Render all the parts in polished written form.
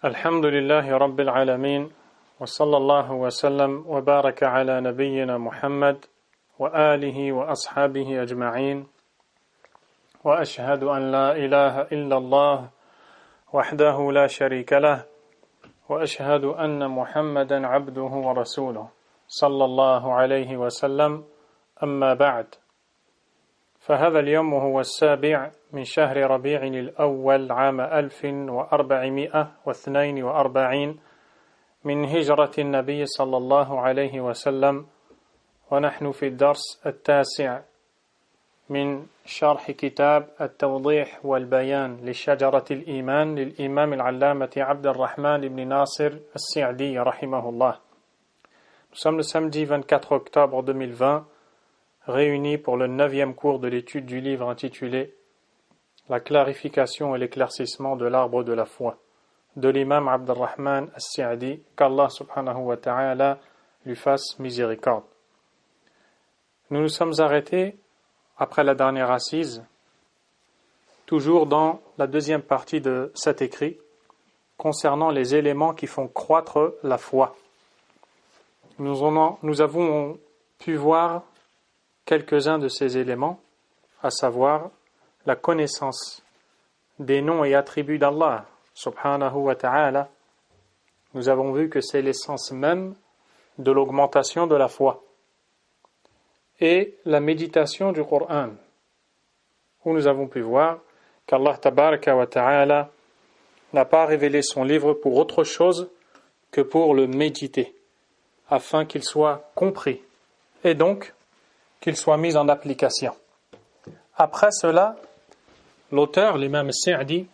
الحمد لله رب العالمين وصلى الله وسلم وبارك على نبينا محمد وآله وأصحابه أجمعين وأشهد أن لا إله إلا الله وحده لا شريك له وأشهد أن محمدا عبده ورسوله صلى الله عليه وسلم أما بعد فهذا اليوم هو السابع من شهر ربيع الأول عام 1442 من هجرة النبي صلى الله عليه وسلم ونحن في الدرس التاسع من شرح كتاب التوضيح والبيان لشجرة الإيمان للإمام العلامة عبد الرحمن بن ناصر السعدي رحمه الله. Nous sommes le samedi 24 octobre 2020 réunis pour le 9e cours de l'étude du livre intitulé La clarification et l'éclaircissement de l'arbre de la foi de l'imam Abd al-Rahman as-Sa'di, qu'Allah subhanahu wa ta'ala lui fasse miséricorde. Nous nous sommes arrêtés après la dernière assise, toujours dans la deuxième partie de cet écrit, concernant les éléments qui font croître la foi. Nous avons pu voir quelques-uns de ces éléments, à savoir la connaissance des noms et attributs d'Allah subhanahu wa ta'ala. Nous avons vu que c'est l'essence même de l'augmentation de la foi. Et la méditation du Coran, où nous avons pu voir qu'Allah tabaraka wa ta'ala n'a pas révélé son livre pour autre chose que pour le méditer, afin qu'il soit compris, et donc qu'il soit mis en application. Après cela, l'auteur, l'imam Sa'di,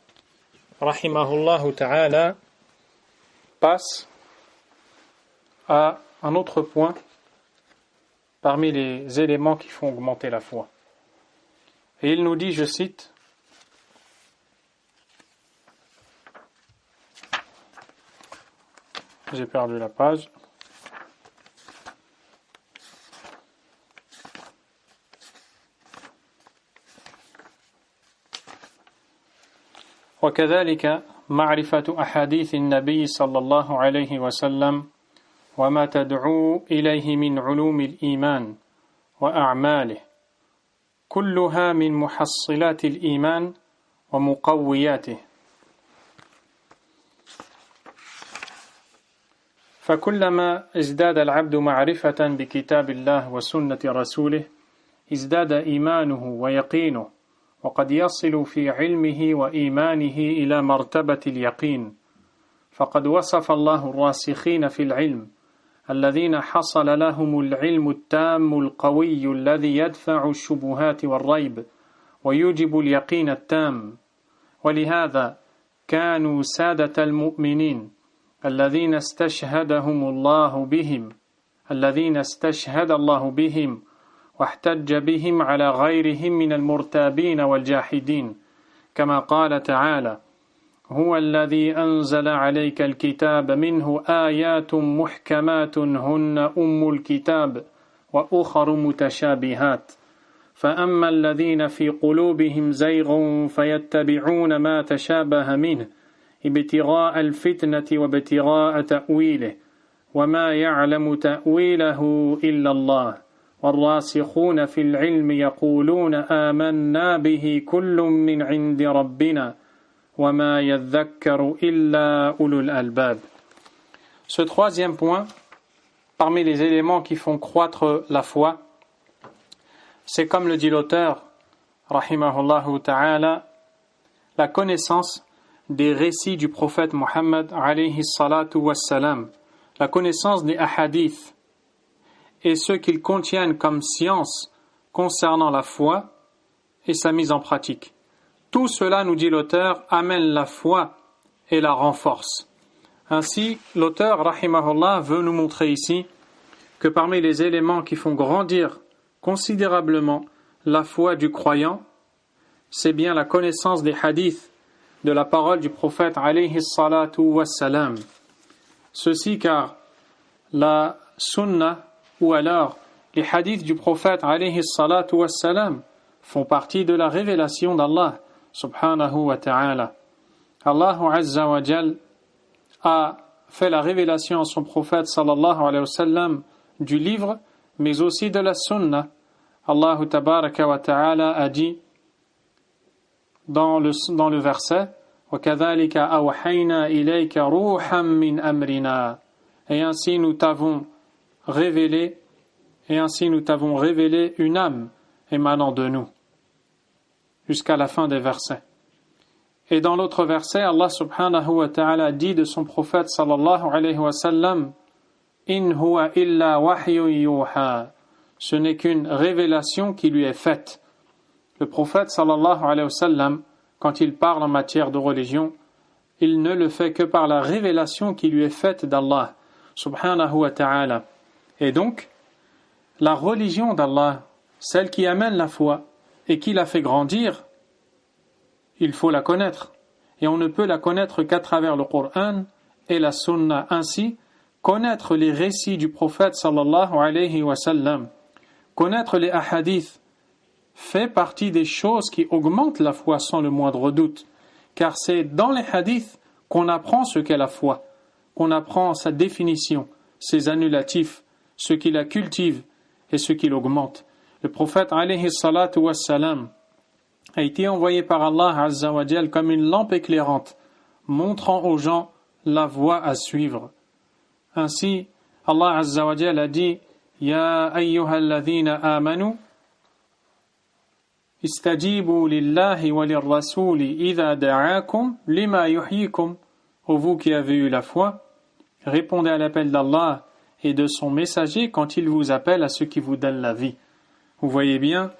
rahimahullah ta'ala, passe à un autre point parmi les éléments qui font augmenter la foi. Et il nous dit, je cite, j'ai perdu la page. وكذلك معرفة أحاديث النبي صلى الله عليه وسلم وما تدعو إليه من علوم الإيمان وأعماله كلها من محصلات الإيمان ومقوياته فكلما ازداد العبد معرفة بكتاب الله وسنة رسوله ازداد إيمانه ويقينه وقد يصل في علمه وإيمانه إلى مرتبة اليقين فقد وصف الله الراسخين في العلم الذين حصل لهم العلم التام القوي الذي يدفع الشبهات والريب ويوجب اليقين التام ولهذا كانوا سادة المؤمنين الذين استشهد الله بهم واحتج بهم على غيرهم من المرتابين والجاحدين كما قال تعالى هو الذي أنزل عليك الكتاب منه آيات محكمات هن أم الكتاب وأخر متشابهات فأما الذين في قلوبهم زيغ فيتبعون ما تشابه منه ابتغاء الفتنة وابتغاء تأويله وما يعلم تأويله إلا الله والراسخون في العلم يقولون آمنا به كل من عند ربنا وما يذكر إلا أولو الألباب. Ce troisième point, parmi les éléments qui font croître la foi, c'est comme le dit l'auteur, rahimahullahu ta'ala, la connaissance des récits du prophète Muhammad alayhi salatu wassalam, la connaissance des ahadiths, et ce qu'ils contiennent comme science concernant la foi et sa mise en pratique. Tout cela, nous dit l'auteur, amène la foi et la renforce. Ainsi, l'auteur, rahimahullah, veut nous montrer ici que parmi les éléments qui font grandir considérablement la foi du croyant, c'est bien la connaissance des hadiths, de la parole du prophète alayhi salatu wassalam. Ceci car la sunna ou alors les hadiths du prophète alayhi salatu wassalam font partie de la révélation d'Allah subhanahu wa ta'ala. Allah azza wa jal a fait la révélation à son prophète sallallahu alayhi wa sallam du livre, mais aussi de la sunna. Allah tabaraka wa ta'ala a dit dans le verset وَكَذَلِكَ أَوْحَيْنَا إِلَيْكَ رُوحًا مِّنْ أَمْرِنَا, et ainsi nous t'avons révélé une âme émanant de nous, jusqu'à la fin des versets. Et dans l'autre verset, Allah subhanahu wa ta'ala dit de son prophète sallallahu alayhi wa sallam In huwa illa wahyun yuha, ce n'est qu'une révélation qui lui est faite. Le prophète sallallahu alayhi wa sallam, quand il parle en matière de religion, il ne le fait que par la révélation qui lui est faite d'Allah subhanahu wa ta'ala. Et donc, la religion d'Allah, celle qui amène la foi et qui la fait grandir, il faut la connaître. Et on ne peut la connaître qu'à travers le Coran et la Sunna. Ainsi, connaître les récits du prophète sallallahu alayhi wa sallam, connaître les ahadiths, fait partie des choses qui augmentent la foi sans le moindre doute. Car c'est dans les hadiths qu'on apprend ce qu'est la foi, qu'on apprend sa définition, ses annulatifs, ce qui la cultive et ce qui l'augmente. Le prophète alayhi salatu wassalam a été envoyé par Allah azza wa jal comme une lampe éclairante, montrant aux gens la voie à suivre. Ainsi, Allah azza wa jal a dit Ya ayyuhalladhina amanu istajibu lillahi wa lirrasuli idha da'akum lima yuhyikum. Ô vous qui avez eu la foi, répondez à l'appel d'Allah et de son messager quand il vous appelle à ce qui vous donne la vie. Vous voyez bien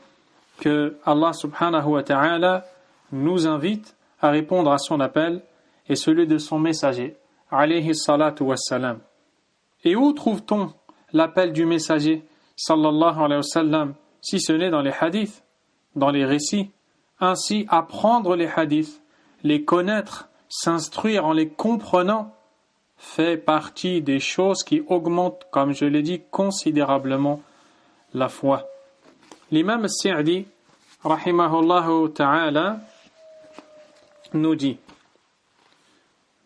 que Allah subhanahu wa ta'ala nous invite à répondre à son appel et celui de son messager, alayhi salatu wassalam. Et où trouve-t-on l'appel du messager, sallallahu alayhi wa sallam, si ce n'est dans les hadiths, dans les récits? Ainsi, apprendre les hadiths, les connaître, s'instruire en les comprenant, fait partie des choses qui augmentent, comme je l'ai dit, considérablement la foi. L'imam al-Sa'di, rahimahullahu ta'ala, nous dit,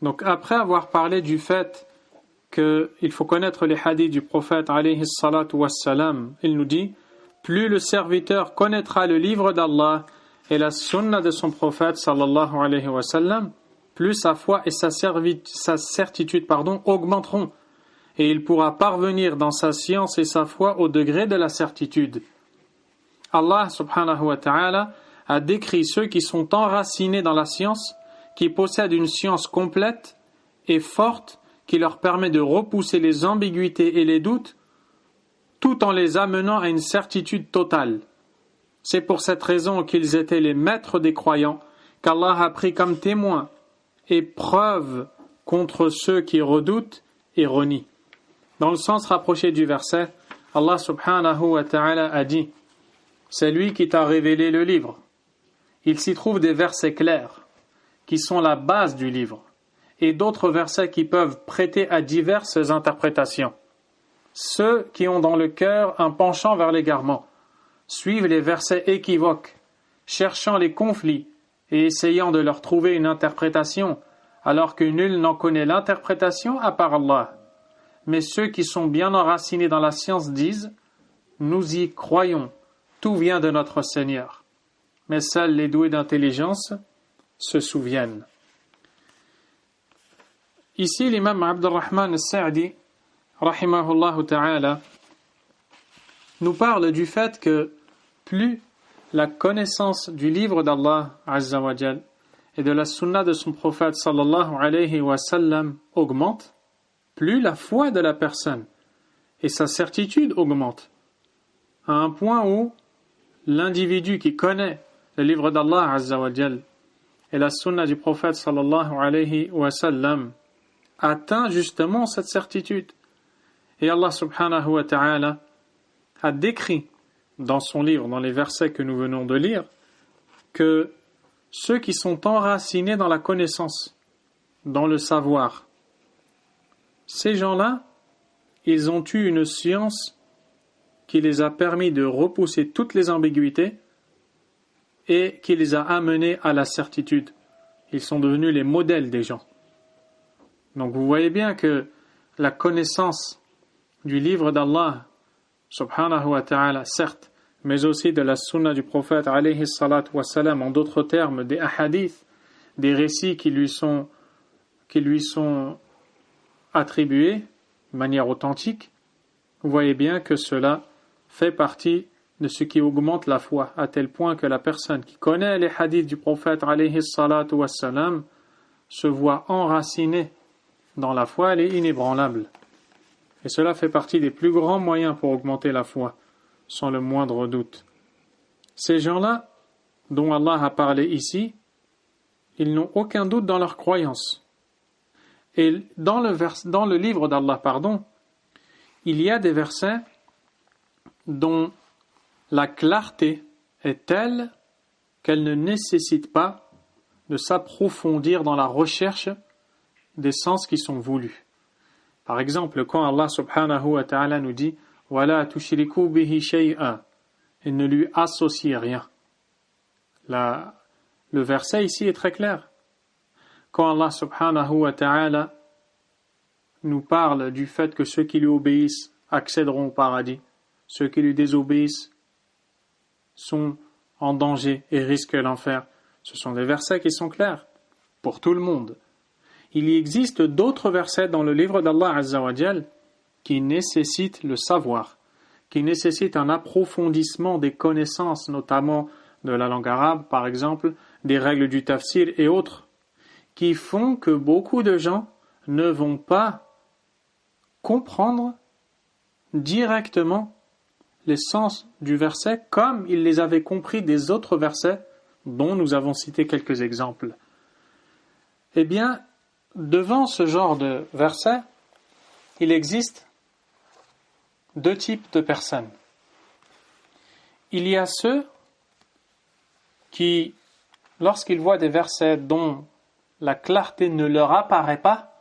donc après avoir parlé du fait qu'il faut connaître les hadiths du prophète alayhi salatu wassalam, il nous dit, plus le serviteur connaîtra le livre d'Allah et la sunna de son prophète sallallahu alayhi wa sallam, plus sa foi et sa certitude augmenteront, et il pourra parvenir dans sa science et sa foi au degré de la certitude. Allah subhanahu wa ta'ala a décrit ceux qui sont enracinés dans la science, qui possèdent une science complète et forte qui leur permet de repousser les ambiguïtés et les doutes tout en les amenant à une certitude totale. C'est pour cette raison qu'ils étaient les maîtres des croyants qu'Allah a pris comme témoin et preuve contre ceux qui redoutent et renient. Dans le sens rapproché du verset, Allah subhanahu wa ta'ala a dit C'est lui qui t'a révélé le livre. Il s'y trouve des versets clairs, qui sont la base du livre, et d'autres versets qui peuvent prêter à diverses interprétations. Ceux qui ont dans le cœur un penchant vers l'égarement suivent les versets équivoques, cherchant les conflits et essayant de leur trouver une interprétation, alors que nul n'en connaît l'interprétation à part Allah. Mais ceux qui sont bien enracinés dans la science disent « Nous y croyons, tout vient de notre Seigneur. » Mais seuls les doués d'intelligence se souviennent. Ici, l'imam Abdurrahman al-Sa'di, rahimahullah ta'ala, nous parle du fait que plus la connaissance du livre d'Allah Azza wa Jal et de la sunna de son prophète sallallahu alayhi wa sallam augmente, plus la foi de la personne et sa certitude augmente, à un point où l'individu qui connaît le livre d'Allah Azza wa Jal et la sunna du prophète sallallahu alayhi wa sallam atteint justement cette certitude. Et Allah subhanahu wa ta'ala a décrit dans son livre, dans les versets que nous venons de lire, que ceux qui sont enracinés dans la connaissance, dans le savoir, ces gens-là, ils ont eu une science qui les a permis de repousser toutes les ambiguïtés et qui les a amenés à la certitude. Ils sont devenus les modèles des gens. Donc vous voyez bien que la connaissance du livre d'Allah, subhanahu wa ta'ala, certes, mais aussi de la sunna du prophète, alayhi salatu wa salam, en d'autres termes, des hadiths, des récits qui lui sont attribués de manière authentique, vous voyez bien que cela fait partie de ce qui augmente la foi, à tel point que la personne qui connaît les hadiths du prophète, alayhi salatu wa salam, se voit enracinée dans la foi, elle est inébranlable. Et cela fait partie des plus grands moyens pour augmenter la foi, sans le moindre doute. Ces gens-là, dont Allah a parlé ici, ils n'ont aucun doute dans leur croyance. Et dans le livre d'Allah, il y a des versets dont la clarté est telle qu'elle ne nécessite pas de s'approfondir dans la recherche des sens qui sont voulus. Par exemple, quand Allah subhanahu wa ta'ala nous dit « Wala tushriku bihi shay'an » et ne lui associez rien. Le verset ici est très clair. Quand Allah subhanahu wa ta'ala nous parle du fait que ceux qui lui obéissent accéderont au paradis, ceux qui lui désobéissent sont en danger et risquent l'enfer, ce sont des versets qui sont clairs pour tout le monde. Il y existe d'autres versets dans le livre d'Allah Azza wa Jal qui nécessitent le savoir, qui nécessitent un approfondissement des connaissances, notamment de la langue arabe, par exemple, des règles du tafsir et autres, qui font que beaucoup de gens ne vont pas comprendre directement les sens du verset comme ils les avaient compris des autres versets dont nous avons cité quelques exemples. Eh bien, devant ce genre de verset, il existe deux types de personnes. Il y a ceux qui, lorsqu'ils voient des versets dont la clarté ne leur apparaît pas,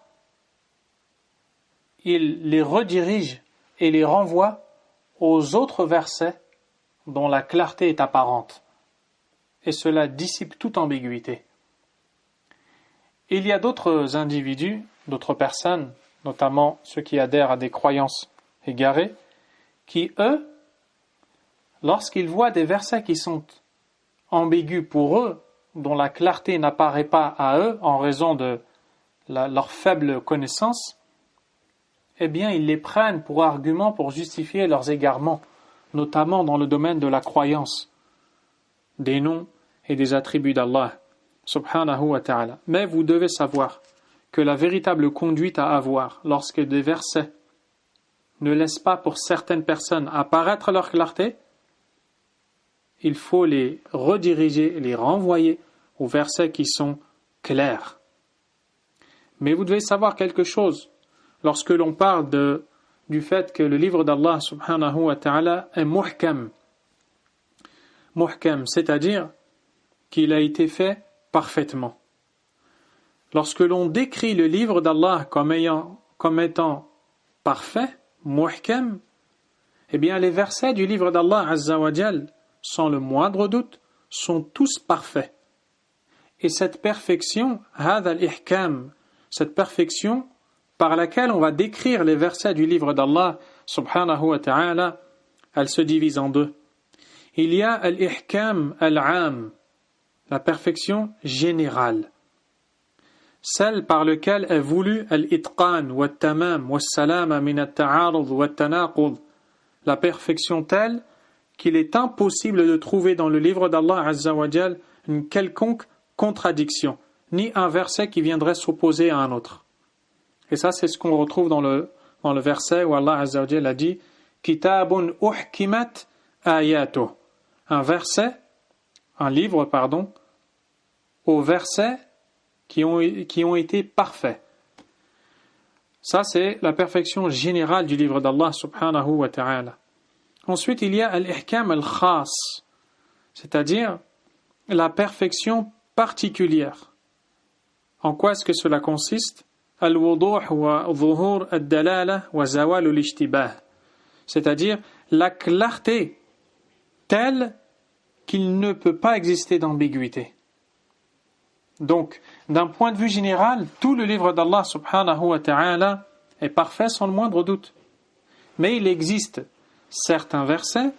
ils les redirigent et les renvoient aux autres versets dont la clarté est apparente. Et cela dissipe toute ambiguïté. Il y a d'autres individus, d'autres personnes, notamment ceux qui adhèrent à des croyances égarées, qui, eux, lorsqu'ils voient des versets qui sont ambigus pour eux, dont la clarté n'apparaît pas à eux en raison de leur faible connaissance, eh bien, ils les prennent pour argument pour justifier leurs égarements, notamment dans le domaine de la croyance, des noms et des attributs d'Allah, subhanahu wa ta'ala. Mais vous devez savoir que la véritable conduite à avoir lorsque des versets ne laissent pas pour certaines personnes apparaître leur clarté, il faut les rediriger, les renvoyer aux versets qui sont clairs. Mais vous devez savoir quelque chose. Lorsque l'on parle du fait que le livre d'Allah subhanahu wa ta'ala est muhkam, c'est-à-dire qu'il a été fait parfaitement. Lorsque l'on décrit le livre d'Allah comme étant parfait, muhkam, eh bien les versets du livre d'Allah Azza wa Jal, sans le moindre doute, sont tous parfaits. Et cette perfection, hadha al-ihkam, cette perfection par laquelle on va décrire les versets du livre d'Allah subhanahu wa ta'ala, elle se divise en deux. Il y a al-ihkam al-am, la perfection générale, celle par laquelle est voulu al-itqan wa tamam wa salama min at-ta'arud wa at-tanaqud, la perfection telle qu'il est impossible de trouver dans le livre d'Allah Azza wa Jal une quelconque contradiction, ni un verset qui viendrait s'opposer à un autre. Et ça, c'est ce qu'on retrouve dans le verset où Allah Azza wa Jal a dit « Kitabun uhkimat ayato » un livre, aux versets qui ont été parfaits. Ça, c'est la perfection générale du livre d'Allah subhanahu wa ta'ala. Ensuite, il y a al-ihkam al-khas, c'est-à-dire la perfection particulière. En quoi est-ce que cela consiste? Al-wuduh wa dhuhur ad-dalala wa zawal al-ishtibah, c'est-à-dire la clarté telle qu'il ne peut pas exister d'ambiguïté. Donc, d'un point de vue général, tout le livre d'Allah subhanahu wa ta'ala est parfait sans le moindre doute. Mais il existe certains versets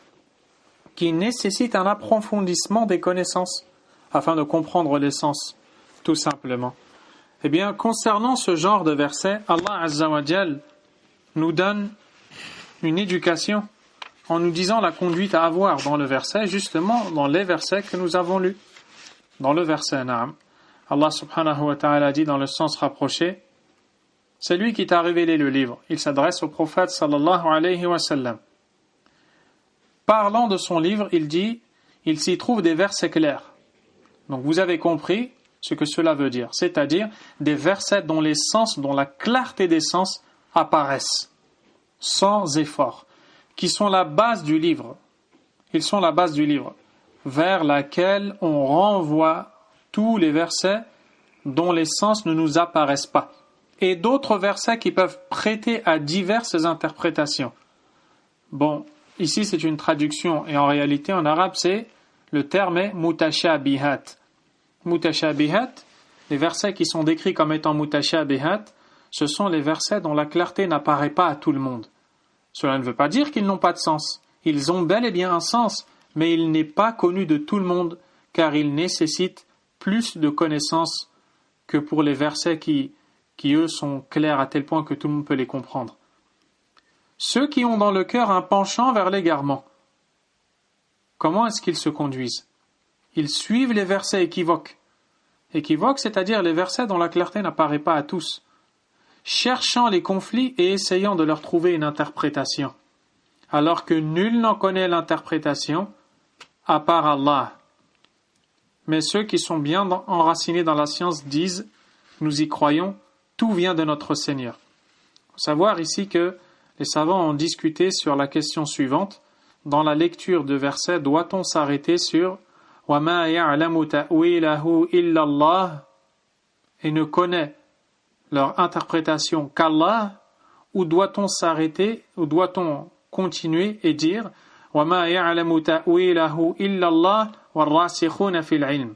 qui nécessitent un approfondissement des connaissances afin de comprendre l'essence, tout simplement. Eh bien, concernant ce genre de versets, Allah Azza wa Jal nous donne une éducation en nous disant la conduite à avoir dans le verset, justement dans les versets que nous avons lus. Dans le verset Naam, Allah subhanahu wa ta'ala dit dans le sens rapproché, c'est lui qui t'a révélé le livre. Il s'adresse au prophète sallallahu alayhi wa sallam. Parlant de son livre, il dit, il s'y trouve des versets clairs. Donc vous avez compris ce que cela veut dire, c'est-à-dire des versets dont les sens, dont la clarté des sens apparaissent, sans effort, qui sont la base du livre. Ils sont la base du livre, vers laquelle on renvoie tous les versets dont les sens ne nous apparaissent pas, et d'autres versets qui peuvent prêter à diverses interprétations. Bon, ici c'est une traduction, et en réalité en arabe le terme est mutashabihat. Mutashabihat, les versets qui sont décrits comme étant mutashabihat, ce sont les versets dont la clarté n'apparaît pas à tout le monde. Cela ne veut pas dire qu'ils n'ont pas de sens. Ils ont bel et bien un sens, mais il n'est pas connu de tout le monde, car ils nécessitent plus de connaissances que pour les versets qui eux sont clairs à tel point que tout le monde peut les comprendre. Ceux qui ont dans le cœur un penchant vers l'égarement, comment est-ce qu'ils se conduisent? Ils suivent les versets équivoques. Équivoques, c'est-à-dire les versets dont la clarté n'apparaît pas à tous, cherchant les conflits et essayant de leur trouver une interprétation, alors que nul n'en connaît l'interprétation à part Allah. Mais ceux qui sont bien enracinés dans la science disent, nous y croyons, tout vient de notre Seigneur. Il faut savoir ici que les savants ont discuté sur la question suivante. Dans la lecture de versets, doit-on s'arrêter sur « وَمَا يَعْلَمُ تَأْوِيلَهُ إِلَّا اللَّهُ » et ne connaît leur interprétation qu'Allah, ou doit-on s'arrêter, ou doit-on continuer et dire « وَمَا يَعْلَمُ تَأْوِيلَهُ إِلَّا اللَّهُ وَالرَّاسِخُونَ فِي الْعِلْمِ »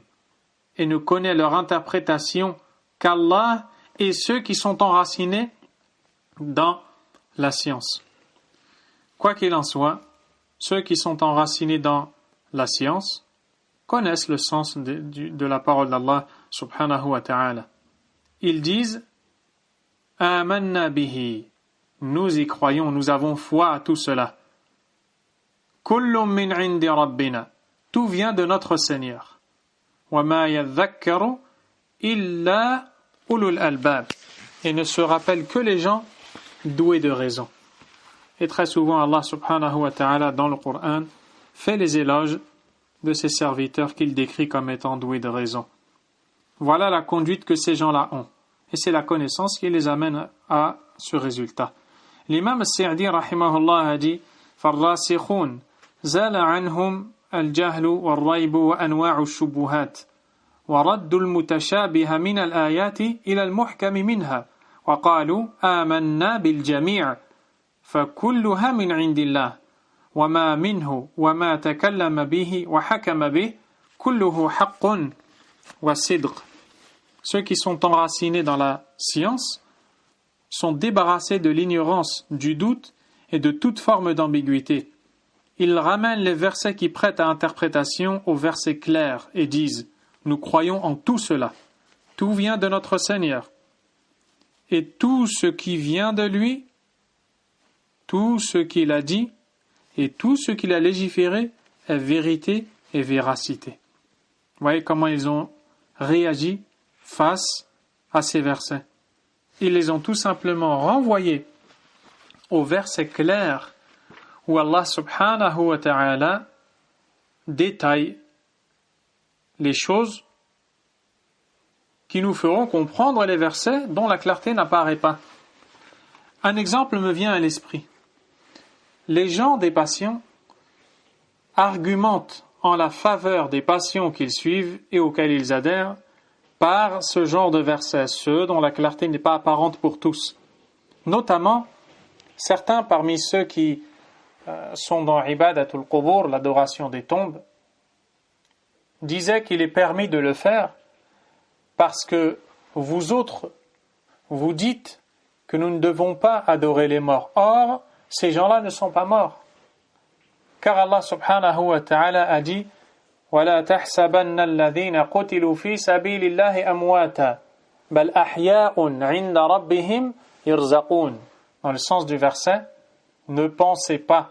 et ne connaît leur interprétation qu'Allah et ceux qui sont enracinés dans la science. Quoi qu'il en soit, ceux qui sont enracinés dans la science connaissent le sens de la parole d'Allah subhanahu wa ta'ala. Ils disent « Amanna bihi » nous y croyons, nous avons foi à tout cela. « Kullum min indi rabbina » tout vient de notre Seigneur. « Wa ma yadhakkaru illa ulul albab » et ne se rappellent que les gens doués de raison. Et très souvent, Allah subhanahu wa ta'ala, dans le Coran, fait les éloges de ses serviteurs qu'il décrit comme étant doués de raison. Voilà la conduite que ces gens-là ont. Et c'est la connaissance qui les amène à ce résultat. L'imam As-Sa'di, rahimahullah, a dit « فَالرَّاسِخُونَ زَالَ عَنْهُمْ الْجَهْلُ وَالرَّيْبُ وَأَنْوَاعُ الشُّبُهَاتِ وَرَدُّ الْمُتَشَابِهَ مِنَ الْآيَاتِ إِلَى الْمُحْكَمِ مِنْهَا وَقَالُوا آمَنَّا بِالْجَمِيعِ فَكُلُّهَا مِنْ عِنْدِ اللَّهِ وَمَا مِنْهُ وَمَا تَكَلَّمَ بِهِ وَحَكَمَ بِهِ كُلُّهُ حَقٌّ وَصِدْقٌ » Ceux qui sont enracinés dans la science sont débarrassés de l'ignorance, du doute et de toute forme d'ambiguïté. Ils ramènent les versets qui prêtent à interprétation aux versets clairs et disent « Nous croyons en tout cela. Tout vient de notre Seigneur. Et tout ce qui vient de lui, tout ce qu'il a dit et tout ce qu'il a légiféré est vérité et véracité. » Vous voyez comment ils ont réagi face à ces versets. Ils les ont tout simplement renvoyés aux versets clairs où Allah subhanahu wa ta'ala détaille les choses qui nous feront comprendre les versets dont la clarté n'apparaît pas. Un exemple me vient à l'esprit. Les gens des passions argumentent en la faveur des passions qu'ils suivent et auxquelles ils adhèrent par ce genre de versets, ceux dont la clarté n'est pas apparente pour tous. Notamment, certains parmi ceux qui sont dans ibadatul qubur, l'adoration des tombes, disaient qu'il est permis de le faire parce que vous autres, vous dites que nous ne devons pas adorer les morts. Or, ces gens-là ne sont pas morts. Car Allah subhanahu wa ta'ala a dit وَلَا تَحْسَبَنَّ الَّذِينَ قُتِلُوا فِي سَبِيلِ اللَّهِ أَمْوَاتًا بَلْ أَحْيَاءٌ عِنْدَ رَبِّهِمْ يُرْزَقُونَ. Dans le sens du verset, ne pensez pas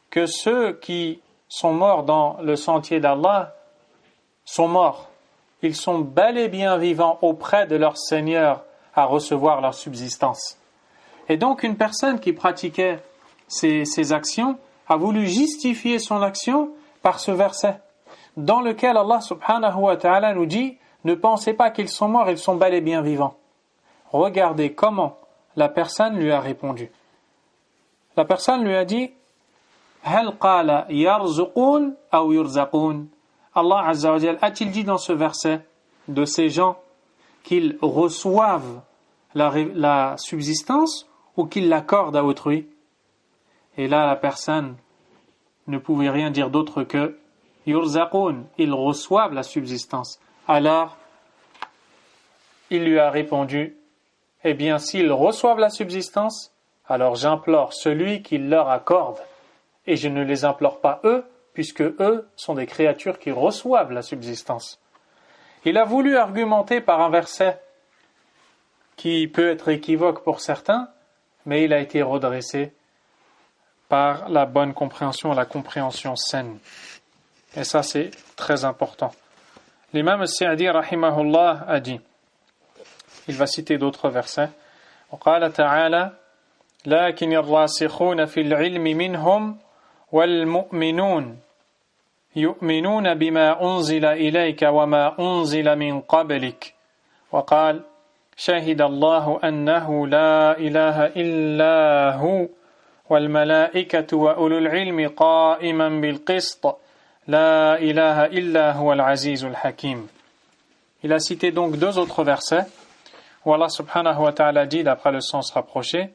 que ceux qui sont morts dans le sentier d'Allah sont morts. Ils sont bel et bien vivants auprès de leur Seigneur à recevoir leur subsistance. Et donc une personne qui pratiquait ces actions a voulu justifier son action par ce verset, dans lequel Allah subhanahu wa ta'ala nous dit « Ne pensez pas qu'ils sont morts, ils sont bel et bien vivants. » Regardez comment la personne lui a répondu. La personne lui a dit « Hal qala yarzuqun aw yurzaqun » Allah azza wa jal a-t-il dit dans ce verset de ces gens qu'ils reçoivent la subsistance ou qu'ils l'accordent à autrui? Et là, la personne ne pouvait rien dire d'autre que yurzaqun, ils reçoivent la subsistance. Alors, il lui a répondu, eh bien, s'ils reçoivent la subsistance, alors j'implore celui qui leur accorde, et je ne les implore pas eux, puisque eux sont des créatures qui reçoivent la subsistance. Il a voulu argumenter par un verset qui peut être équivoque pour certains, mais il a été redressé par la bonne compréhension, la compréhension saine. Et ça, c'est très important. L'imam al-Sa'di, rahimahullah, a dit, il va citer d'autres versets, وقال تعالى لكن الراسخون في العلم منهم والمؤمنون يؤمنون بما أنزل إليك وما أنزل من قبلك وقال شهد الله أنه لا إله إلا هو والملائكة وأولو العلم قائما بالقسط لا إله إلا هو العزيز الحكيم. Il a cité donc deux autres versets où Allah subhanahu wa ta'ala dit, d'après le sens rapproché,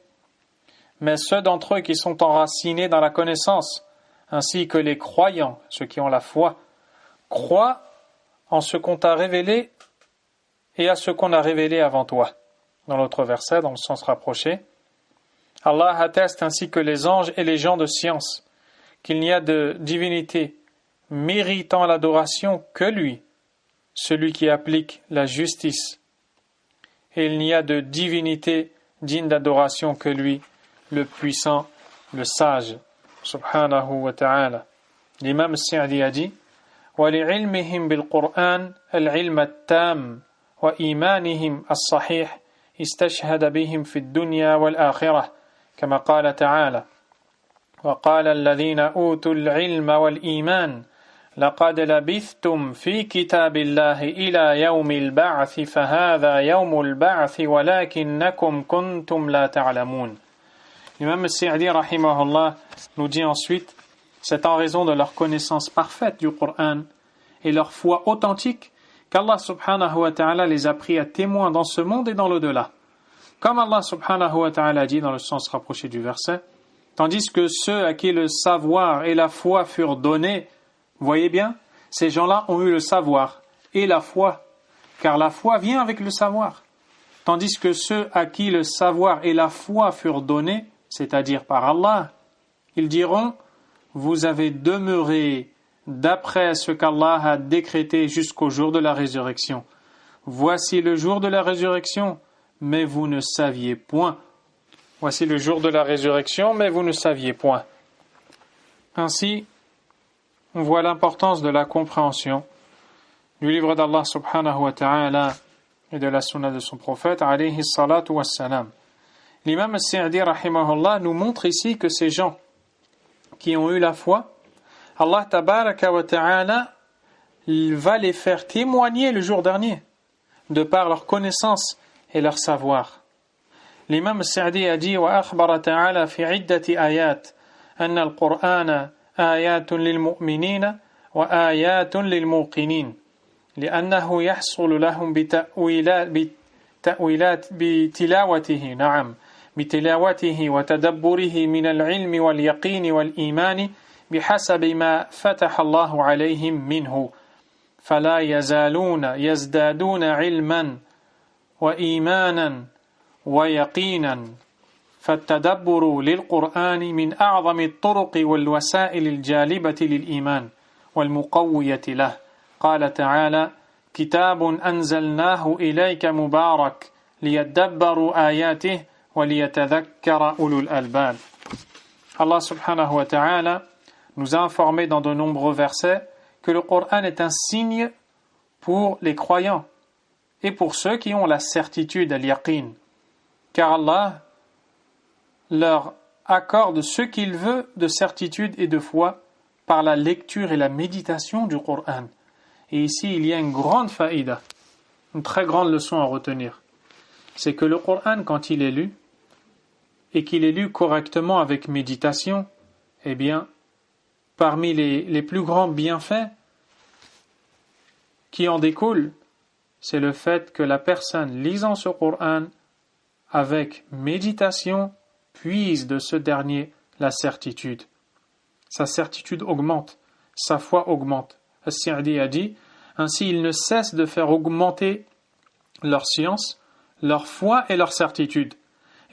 mais ceux d'entre eux qui sont enracinés dans la connaissance, ainsi que les croyants, ceux qui ont la foi, croient en ce qu'on t'a révélé et à ce qu'on a révélé avant toi. Dans l'autre verset, dans le sens rapproché, Allah atteste ainsi que les anges et les gens de science qu'il n'y a de divinité méritant l'adoration que lui, celui qui applique la justice, et il n'y a de divinité digne d'adoration que lui, le puissant, le sage, subhanahu wa ta'ala. L'imam Sa'di a dit وَلِعِلْمِهِمْ بِالْقُرْآنِ الْعِلْمَ التَّامِ وَإِيمَانِهِمْ الصَّحِيحِ استشهد بهم في الدنيا والآخرة كما قال تعالى وقال الذين أوتوا العلم والإيمان لقد لبثتم في كتاب الله إلى يوم البعث فهذا يوم البعث ولكنكم كنتم لا تعلمون. L'imam Sa'di rahimahullah nous dit ensuite, c'est en raison de leur connaissance parfaite du Coran et leur foi authentique qu'Allah subhanahu wa ta'ala les a pris à témoin dans ce monde et dans l'au-delà. Comme Allah subhanahu wa ta'ala dit dans le sens rapproché du verset, tandis que ceux à qui le savoir et la foi furent donnés, voyez bien, ces gens-là ont eu le savoir et la foi, car la foi vient avec le savoir. Tandis que ceux à qui le savoir et la foi furent donnés, c'est-à-dire par Allah, ils diront, vous avez demeuré d'après ce qu'Allah a décrété jusqu'au jour de la résurrection. Voici le jour de la résurrection, mais vous ne saviez point. Voici le jour de la résurrection, mais vous ne saviez point. Ainsi, on voit l'importance de la compréhension du livre d'Allah subhanahu wa ta'ala et de la sunna de son prophète, alayhi salatu wassalam. L'imam Sa'di rahimahullah nous montre ici que ces gens qui ont eu la foi, Allah tabaraka wa ta'ala va les faire témoigner le jour dernier, de par leur connaissance et leur savoir. L'imam Sa'di a dit وأخبر تعالى في عدة آيات أن القرآن آيات للمؤمنين وآيات للموقنين لأنه يحصل لهم بتلاوته وتدبره من العلم واليقين والإيمان بحسب ما فتح الله عليهم منه فلا يزالون يزدادون علما وإيمانا ويقينا فالتدبر للقرآن من أعظم الطرق والوسائل الجالبة للإيمان والمقوية له قال تعالى كتاب أنزلناه إليك مبارك ليدبروا آياته وليتذكر أولو الألباب. Allah subhanahu wa ta'ala nous a informé dans de nombreux versets que le Coran est un signe pour les croyants et pour ceux qui ont la certitude, al-yaqin, car Allah leur accorde ce qu'il veut de certitude et de foi par la lecture et la méditation du Coran. Et ici, il y a une grande faïda, une très grande leçon à retenir. C'est que le Coran, quand il est lu, et qu'il est lu correctement avec méditation, eh bien, parmi les plus grands bienfaits qui en découlent, c'est le fait que la personne lisant ce Coran avec méditation puise de ce dernier la certitude. Sa certitude augmente, sa foi augmente. As-Sa'di a dit, ainsi ils ne cessent de faire augmenter leur science, leur foi et leur certitude.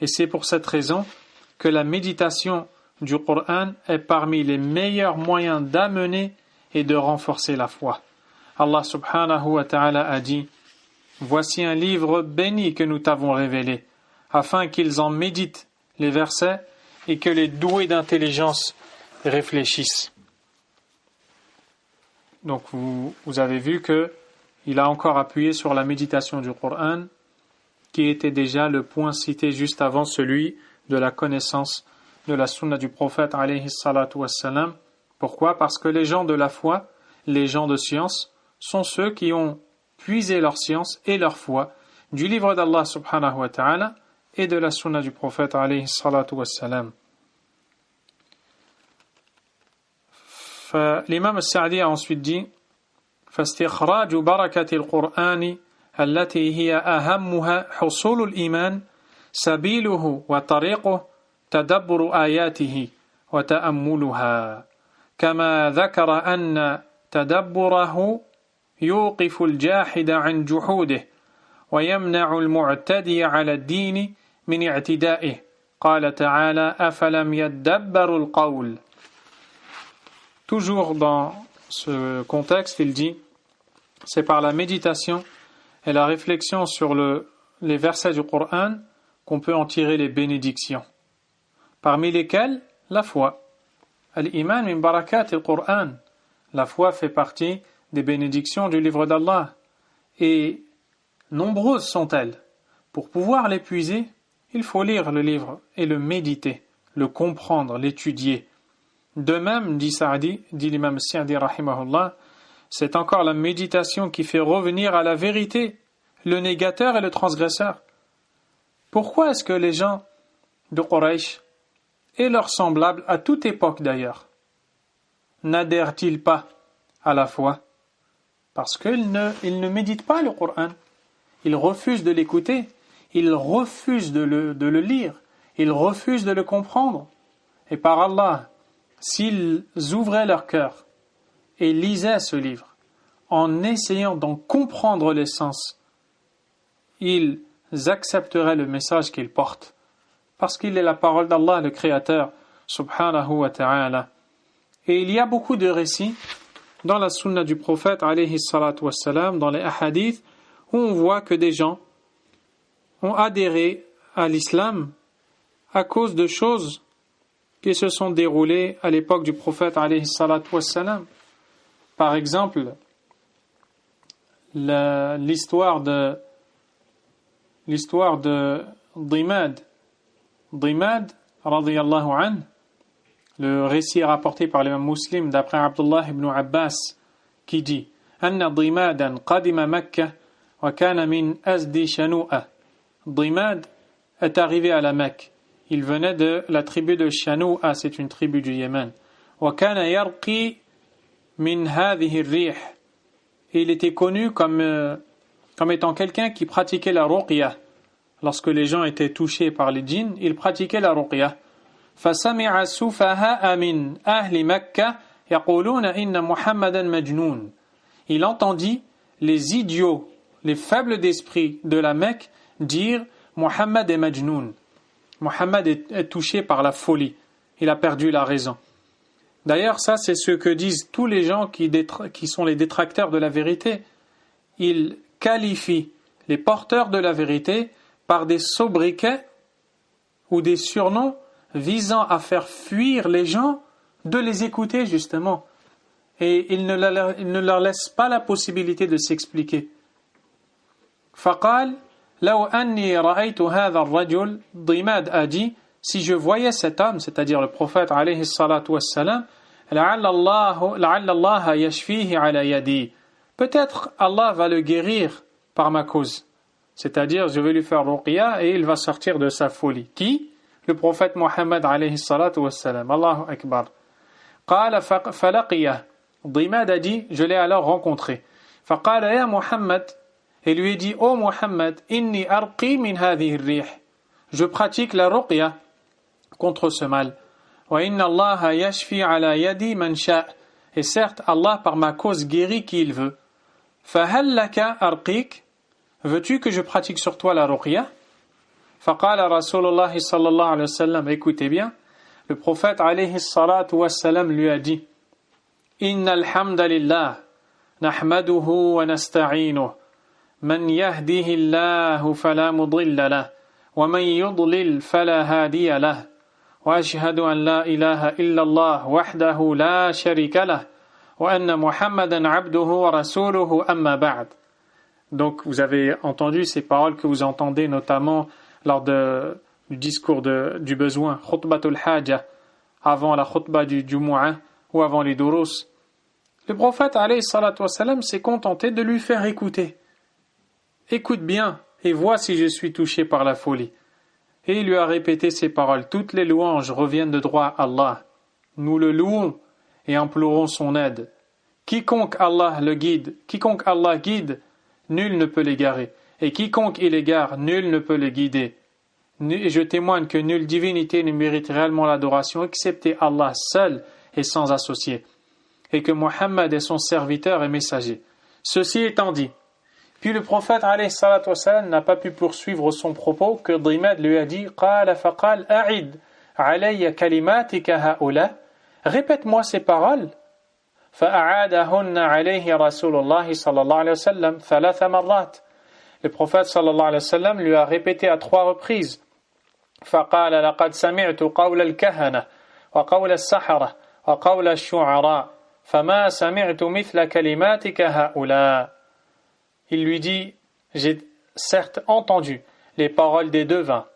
Et c'est pour cette raison que la méditation du Coran est parmi les meilleurs moyens d'amener et de renforcer la foi. Allah subhanahu wa ta'ala a dit « Voici un livre béni que nous t'avons révélé, afin qu'ils en méditent les versets et que les doués d'intelligence réfléchissent. » Donc vous avez vu qu'il a encore appuyé sur la méditation du Coran, qui était déjà le point cité juste avant celui de la connaissance de la sunna du prophète alayhi salatu wassalam. Pourquoi? Parce que les gens de la foi, les gens de science, sont ceux qui ont puisé leur science et leur foi du livre d'Allah subhanahu wa ta'ala et de la sunna du prophète alayhi salatu wassalam. L'imam al-Sa'di a ensuite dit فاستخراج بركة القرآن التي هي أهمها حصول الإيمان سبيله وطريقه تدبر آياته وتأملها كما ذكر أن تدبره يوقف الجاحد عن جحوده ويمنع المعتدي على الدين من اعتدائه قال تعالى أفلم يدبروا القول. Toujours dans ce contexte, il dit c'est par la méditation et la réflexion sur les versets du Coran qu'on peut en tirer les bénédictions, parmi lesquelles la foi. Al-Iman min barakat al-Qur'an. La foi fait partie des bénédictions du livre d'Allah. Et nombreuses sont-elles. Pour pouvoir l'épuiser, il faut lire le livre et le méditer, le comprendre, l'étudier. De même, dit l'imam Sa'di rahimahullah, c'est encore la méditation qui fait revenir à la vérité le négateur et le transgresseur. Pourquoi est-ce que les gens de Quraysh et leurs semblables, à toute époque d'ailleurs, n'adhèrent-ils pas à la foi? Parce qu'ils ne méditent pas le Coran. Ils refusent de l'écouter, ils refusent de le lire, ils refusent de le comprendre. Et par Allah, s'ils ouvraient leur cœur et lisaient ce livre, en essayant d'en comprendre l'essence, ils accepteraient le message qu'il porte. Parce qu'il est la parole d'Allah, le Créateur, subhanahu wa ta'ala. Et il y a beaucoup de récits dans la sunna du prophète, alayhi salatu wassalam, dans les hadiths, où on voit que des gens ont adhéré à l'islam à cause de choses qui se sont déroulées à l'époque du prophète, alayhi salatu wassalam. Par exemple, l'histoire de Dimad, radiyallahu anhu. Le récit est rapporté par l'imam Muslim d'après Abdullah ibn Abbas qui dit Anna Dimadan qadima Makkah wa kana min Azdi Shanu'a. Dimad est arrivé à la Mecque. Il venait de la tribu de Shanu'a, c'est une tribu du Yémen. Wa kana yarqi min hadhihi ar-rih. Et il était connu comme étant quelqu'un qui pratiquait la ruqya. Lorsque les gens étaient touchés par les djinns, il pratiquait la ruqya. فسمع السفهاء من أهل مكة يقولون إن محمدا مجنون. Il entendit les idiots, les faibles d'esprit de la Mecque dire Mohammed est majnoun. Mohammed est touché par la folie. Il a perdu la raison. D'ailleurs, ça, c'est ce que disent tous les gens qui sont les détracteurs de la vérité. Ils qualifient les porteurs de la vérité par des sobriquets ou des surnoms visant à faire fuir les gens de les écouter, justement. Et ils ne leur laissent pas la possibilité de s'expliquer. فقال لو أني رأيت هذا الرجل ضماد a dit si je voyais cet homme, c'est-à-dire le prophète alayhi الصلاة والسلام لعل الله يشفيه على يدي, peut-être Allah va le guérir par ma cause, c'est-à-dire je vais lui faire ruqya et il va sortir de sa folie. Qui? Le prophète Mohammed alayhi الصلاة والسلام. Allahu Akbar. قال فلقيه, Dimad a dit je l'ai alors rencontré. فقال يا محمد, et lui dit ô Mohammed, inni arqi min hadhihi ar-rih, je pratique la ruqya contre ce mal. Wa inna Allah yashfi ala yadi man sha', et certes Allah par ma cause guérit qui il veut. Fahal laka arqik, veux-tu que je pratique sur toi la ruqya? Faqala Rasulullah sallallahu alayhi wa sallam, écoutez bien, le prophète alayhi salatu wa sallam lui a dit innal hamdalillah nahmaduhu wa nasta'inuhu من يهده الله فلا مضل له ومن يضلل فلا هادي له وأشهد أن لا إله إلا الله وحده لا شريك له وأن محمدا عبده ورسوله أما بعد. Donc vous avez entendu ces paroles que vous entendez notamment lors du discours du besoin, khutbatul haja, avant la khutba du Jumu'ah ou avant les durus. Le prophète alayhi salatu wassalam s'est contenté de lui faire écouter. Écoute bien et vois si je suis touché par la folie. Et il lui a répété ces paroles. Toutes les louanges reviennent de droit à Allah. Nous le louons et implorons son aide. Quiconque Allah guide, nul ne peut l'égarer. Et quiconque il égare, nul ne peut le guider. Et je témoigne que nulle divinité ne mérite réellement l'adoration excepté Allah seul et sans associé. Et que Mohammed est son serviteur et messager. Ceci étant dit, puis le prophète alayhi salatu wassalam n'a pas pu poursuivre son propos que Dimad lui a dit قال فقال أعد علي كلماتك هؤلاء, répète-moi ces paroles. فأعادهن عليه رسول الله صلى الله عليه وسلم ثلاث مرات. Le prophète sallallahu alayhi wa sallam lui a répété à 3 reprises. فقال لقد سمعت قول الكهنة وقول السحرة وقول الشعراء فما سمعت مثل كلماتك هؤلاء. Il lui dit, j'ai certes entendu les paroles des devins,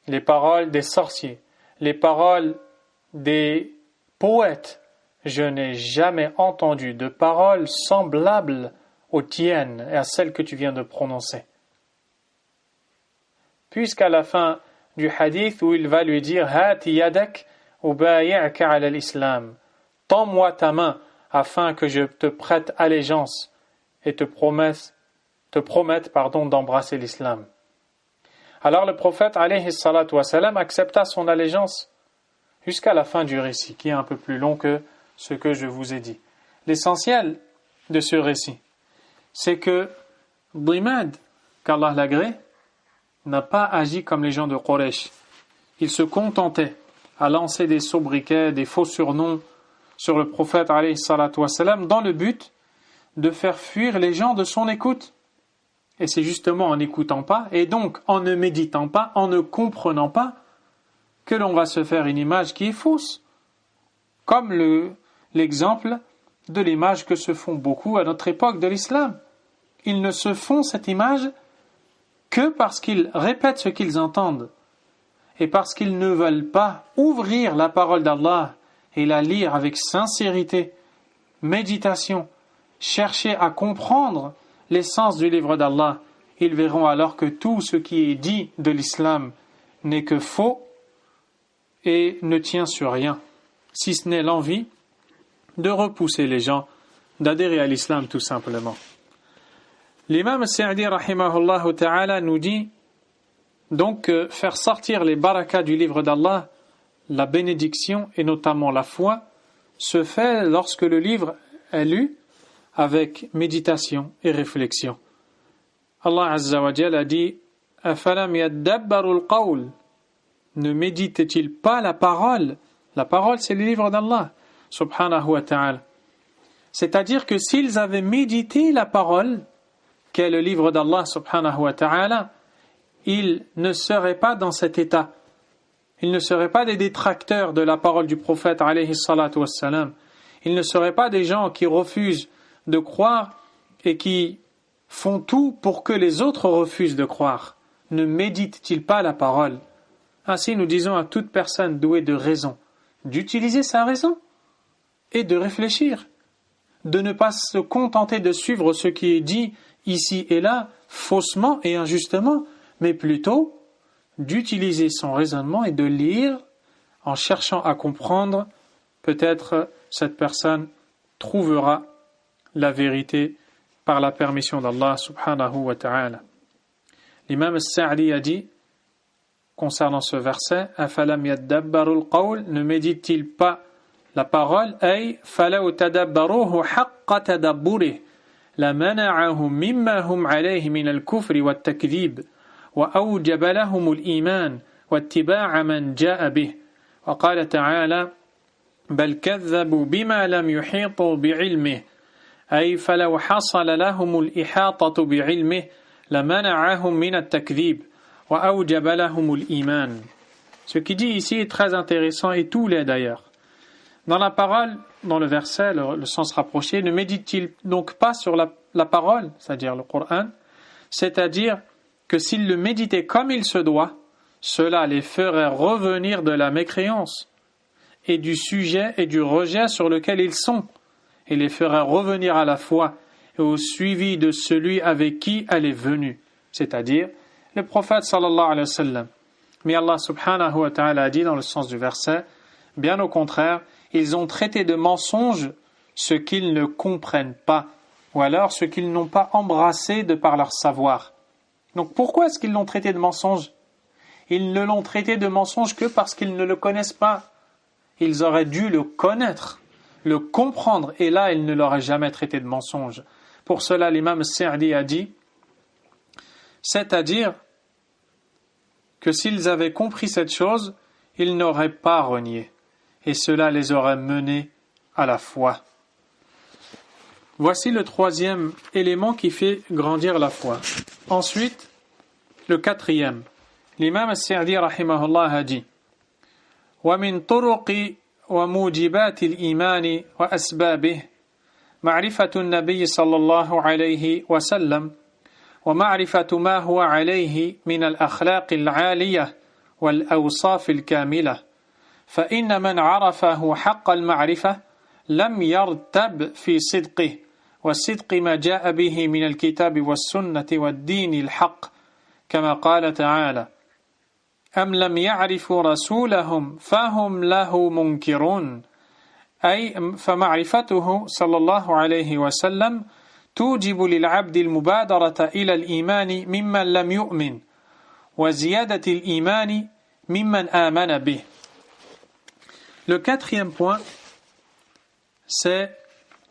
les paroles des sorciers, les paroles des poètes. Je n'ai jamais entendu de paroles semblables aux tiennes et à celles que tu viens de prononcer. Puisqu'à la fin du hadith où il va lui dire Hati yadak ubayi'ka ala l'islam, tends-moi ta main afin que je te prête allégeance et te promette d'embrasser l'islam. Alors le prophète alayhi salatu wassalam accepta son allégeance jusqu'à la fin du récit, qui est un peu plus long que ce que je vous ai dit. L'essentiel de ce récit, c'est que Dimad, qu'Allah l'agrée, n'a pas agi comme les gens de Quraysh. Il se contentait à lancer des sobriquets, des faux surnoms sur le prophète alayhi salatu wassalam dans le but de faire fuir les gens de son écoute. Et c'est justement en n'écoutant pas, et donc en ne méditant pas, en ne comprenant pas, que l'on va se faire une image qui est fausse. Comme l'exemple de l'image que se font beaucoup à notre époque de l'islam. Ils ne se font cette image que parce qu'ils répètent ce qu'ils entendent, et parce qu'ils ne veulent pas ouvrir la parole d'Allah et la lire avec sincérité, méditation, chercher à comprendre l'essence du livre d'Allah. Ils verront alors que tout ce qui est dit de l'islam n'est que faux et ne tient sur rien, si ce n'est l'envie de repousser les gens d'adhérer à l'islam tout simplement. L'imam Sa'di rahimahullah ta'ala nous dit donc que faire sortir les barakas du livre d'Allah, la bénédiction et notamment la foi, se fait lorsque le livre est lu avec méditation et réflexion. Allah Azza wa Jalla a dit أَفَلَمْ يَدَّبَّرُوا الْقَوْلِ Ne médite-t-il pas la parole? La parole, c'est le livre d'Allah, subhanahu wa ta'ala. C'est-à-dire que s'ils avaient médité la parole, qu'est le livre d'Allah, subhanahu wa ta'ala, ils ne seraient pas dans cet état. Ils ne seraient pas des détracteurs de la parole du prophète, alayhi salatu wassalam. Ils ne seraient pas des gens qui refusent de croire et qui font tout pour que les autres refusent de croire. Ne médite-t-il pas la parole? Ainsi, nous disons à toute personne douée de raison d'utiliser sa raison et de réfléchir, de ne pas se contenter de suivre ce qui est dit ici et là, faussement et injustement, mais plutôt d'utiliser son raisonnement et de lire en cherchant à comprendre. Peut-être cette personne trouvera la vérité par la permission d'Allah subhanahu wa ta'ala. L'imam al-Sa'di a dit concernant ce verset, أَفَلَمْ يَدَّبَّرُوا الْقَوْلِ Ne médite-t-il pas la parole? أي فَلَوْ تَدَبَّرُوهُ حَقَّ تَدَبُّرِهِ لَمَنَعَهُمْ مِمَّا هُمْ عَلَيْهِ مِنَ الْكُفْرِ وَالتَّكْذِيبِ وَأَوْجَبَ لَهُمُ الْإِيمَانِ وَاتِّبَاعَ مَنْ جَاءَ بِهِ وقال تعالى بَلْ كَذَّبُوا بِمَا لَمْ يُحِيطُوا بِعِلْمِهِ أي فلو حصل لهم الإحاطة بعلمه لمنعهم من التكذيب وأوجب لهم الإيمان. Ce qui dit ici est très intéressant et tout l'est d'ailleurs. Dans la parole, dans le verset, le sens rapproché, ne médite-t-il donc pas sur la parole, c'est-à-dire le Coran, c'est-à-dire que s'ils le méditaient comme il se doit, cela les ferait revenir de la mécréance et du sujet et du rejet sur lequel ils sont, et les ferait revenir à la foi et au suivi de celui avec qui elle est venue, c'est-à-dire le prophète sallallahu alayhi wa sallam. Mais Allah subhanahu wa ta'ala a dit dans le sens du verset, bien au contraire, ils ont traité de mensonge ce qu'ils ne comprennent pas, ou alors ce qu'ils n'ont pas embrassé de par leur savoir. Donc pourquoi est-ce qu'ils l'ont traité de mensonge? Ils ne l'ont traité de mensonge que parce qu'ils ne le connaissent pas. Ils auraient dû le connaître, le comprendre, et là, ils ne l'auraient jamais traité de mensonge. Pour cela, l'imam Sa'di a dit, c'est-à-dire que s'ils avaient compris cette chose, ils n'auraient pas renié, et cela les aurait menés à la foi. Voici le troisième élément qui fait grandir la foi. Ensuite, le quatrième. L'imam Sa'di rahimahullah a dit, وَمِن طُرُقِ وموجبات الإيمان وأسبابه معرفة النبي صلى الله عليه وسلم ومعرفة ما هو عليه من الأخلاق العالية والأوصاف الكاملة فإن من عرفه حق المعرفة لم يرتب في صدقه والصدق ما جاء به من الكتاب والسنة والدين الحق كما قال تعالى أم لم يعرفوا رسولهم فهم له منكرون أي فمعرفته صلى الله عليه وسلم توجب للعبد المبادرة إلى الإيمان ممن لم يؤمن وزيادة الإيمان ممن آمن به. Le quatrième point, c'est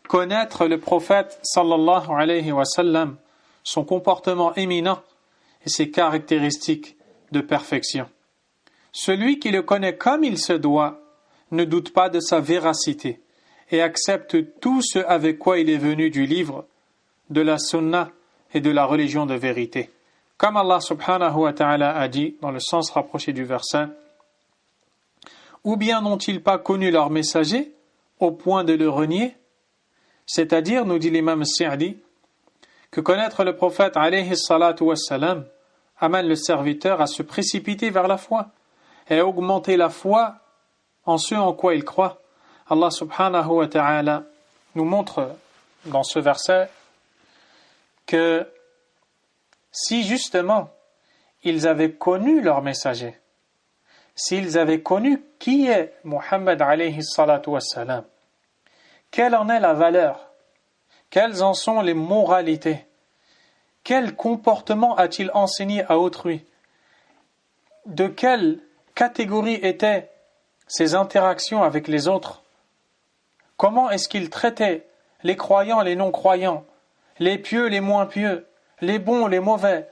connaître le prophète sallallahu alayhi wa sallam, son comportement éminent et ses caractéristiques de perfection. Celui qui le connaît comme il se doit ne doute pas de sa véracité et accepte tout ce avec quoi il est venu du livre, de la sunna et de la religion de vérité. Comme Allah subhanahu wa ta'ala a dit dans le sens rapproché du verset, ou bien n'ont-ils pas connu leur messager au point de le renier? C'est-à-dire, nous dit l'imam Sa'di, que connaître le prophète alayhi salatu wassalam amène le serviteur à se précipiter vers la foi et à augmenter la foi en ce en quoi il croit. Allah subhanahu wa ta'ala nous montre dans ce verset que si justement ils avaient connu leur messager, s'ils avaient connu qui est Muhammad alayhi salatu wassalam, quelle en est la valeur, quelles en sont les moralités, quel comportement a-t-il enseigné à autrui, de quelle catégorie étaient ses interactions avec les autres, comment est-ce qu'il traitait les croyants et les non-croyants, les pieux, les moins pieux, les bons, les mauvais,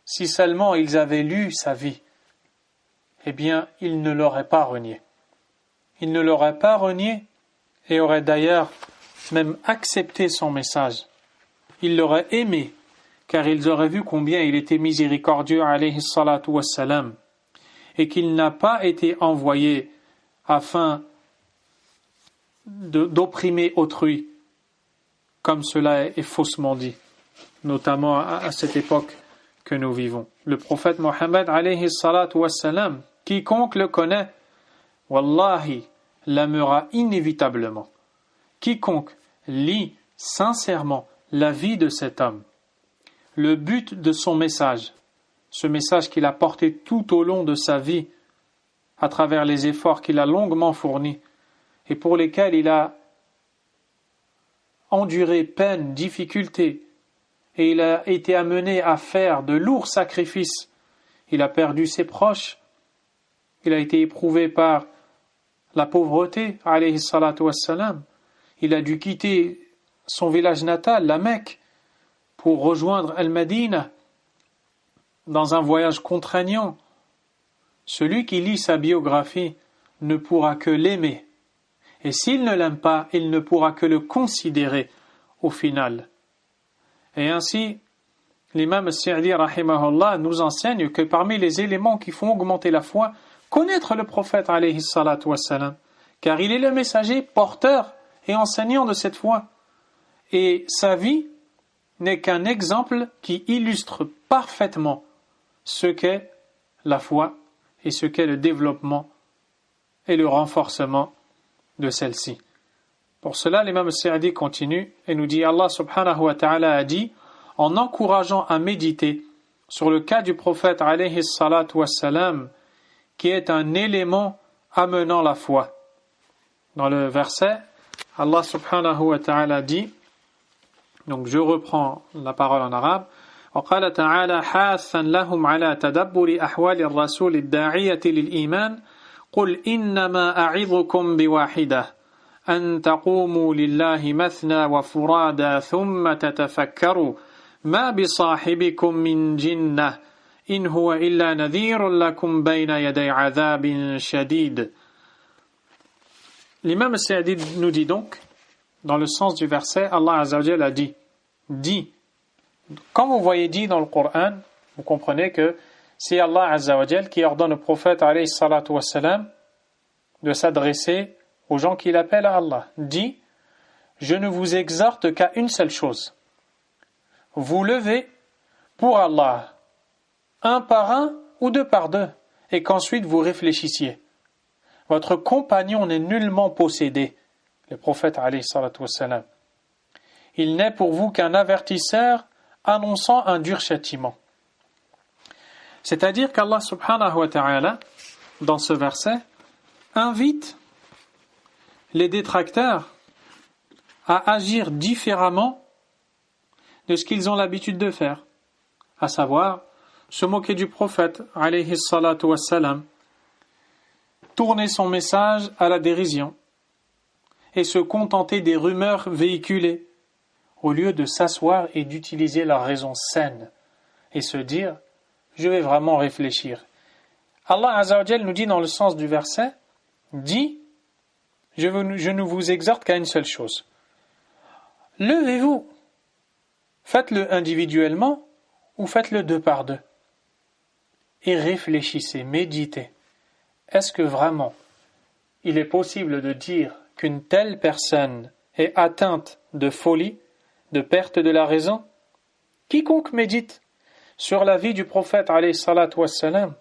si seulement ils avaient lu sa vie, eh bien, ils ne l'auraient pas renié. Ils ne l'auraient pas renié et auraient d'ailleurs même accepté son message. Ils l'auraient aimé, car ils auraient vu combien il était miséricordieux, alayhi salatu wassalam, et qu'il n'a pas été envoyé afin d'opprimer autrui, comme cela est faussement dit, notamment à cette époque que nous vivons. Le prophète Mohammed, alayhi salatu wassalam, quiconque le connaît, wallahi, l'aimera inévitablement. Quiconque lit sincèrement la vie de cet homme, le but de son message, ce message qu'il a porté tout au long de sa vie, à travers les efforts qu'il a longuement fournis, et pour lesquels il a enduré peine, difficultés, et il a été amené à faire de lourds sacrifices. Il a perdu ses proches, il a été éprouvé par la pauvreté, alayhi salatu wassalam. Il a dû quitter son village natal, la Mecque, pour rejoindre Al-Madina dans un voyage contraignant. Celui qui lit sa biographie ne pourra que l'aimer. Et s'il ne l'aime pas, il ne pourra que le considérer au final. Et ainsi, l'imam As-Sa'di rahimahullah nous enseigne que parmi les éléments qui font augmenter la foi, connaître le prophète alayhi salatu wassalam, car il est le messager porteur et enseignant de cette foi. Et sa vie n'est qu'un exemple qui illustre parfaitement ce qu'est la foi et ce qu'est le développement et le renforcement de celle-ci. Pour cela, l'imam Sa'di continue et nous dit, Allah subhanahu wa ta'ala a dit, en encourageant à méditer sur le cas du prophète alayhi salatu wassalam, qui est un élément amenant la foi. Dans le verset, Allah subhanahu wa ta'ala dit, donc je reprends la parole en arabe, وقال تعالى حاثا لهم على تدبر أحوال الرسول الداعية للإيمان قل إنما أعظكم بواحدة أن تقوموا لله مثنى وفرادا ثم تتفكروا ما بصاحبكم من جنة إن هو إلا نذير لكم بين يدي عذاب شديد. L'imam Sa'di nous dit donc, dans le sens du verset, Allah Azza wa Jalla a dit, quand vous voyez dit dans le Coran, vous comprenez que c'est Allah Azza wa Jalla qui ordonne au prophète alayhi salatu wassalam de s'adresser aux gens qu'il appelle à Allah. Dit, je ne vous exhorte qu'à une seule chose. Vous levez pour Allah, un par un ou deux par deux, et qu'ensuite vous réfléchissiez. Votre compagnon n'est nullement possédé, le prophète alayhi salatu wassalam. Il n'est pour vous qu'un avertisseur annonçant un dur châtiment. C'est-à-dire qu'Allah subhanahu wa ta'ala, dans ce verset, invite les détracteurs à agir différemment de ce qu'ils ont l'habitude de faire, à savoir se moquer du prophète alayhi salatu wassalam, tourner son message à la dérision et se contenter des rumeurs véhiculées au lieu de s'asseoir et d'utiliser la raison saine et se dire je vais vraiment réfléchir. Allah Azza wa Jal nous dit dans le sens du verset, dit je ne vous exhorte qu'à une seule chose. Levez-vous, faites-le individuellement ou faites-le deux par deux et réfléchissez, méditez. Est-ce que vraiment il est possible de dire qu'une telle personne est atteinte de folie, de perte de la raison? Quiconque médite sur la vie du prophète alayhi salatu wassalam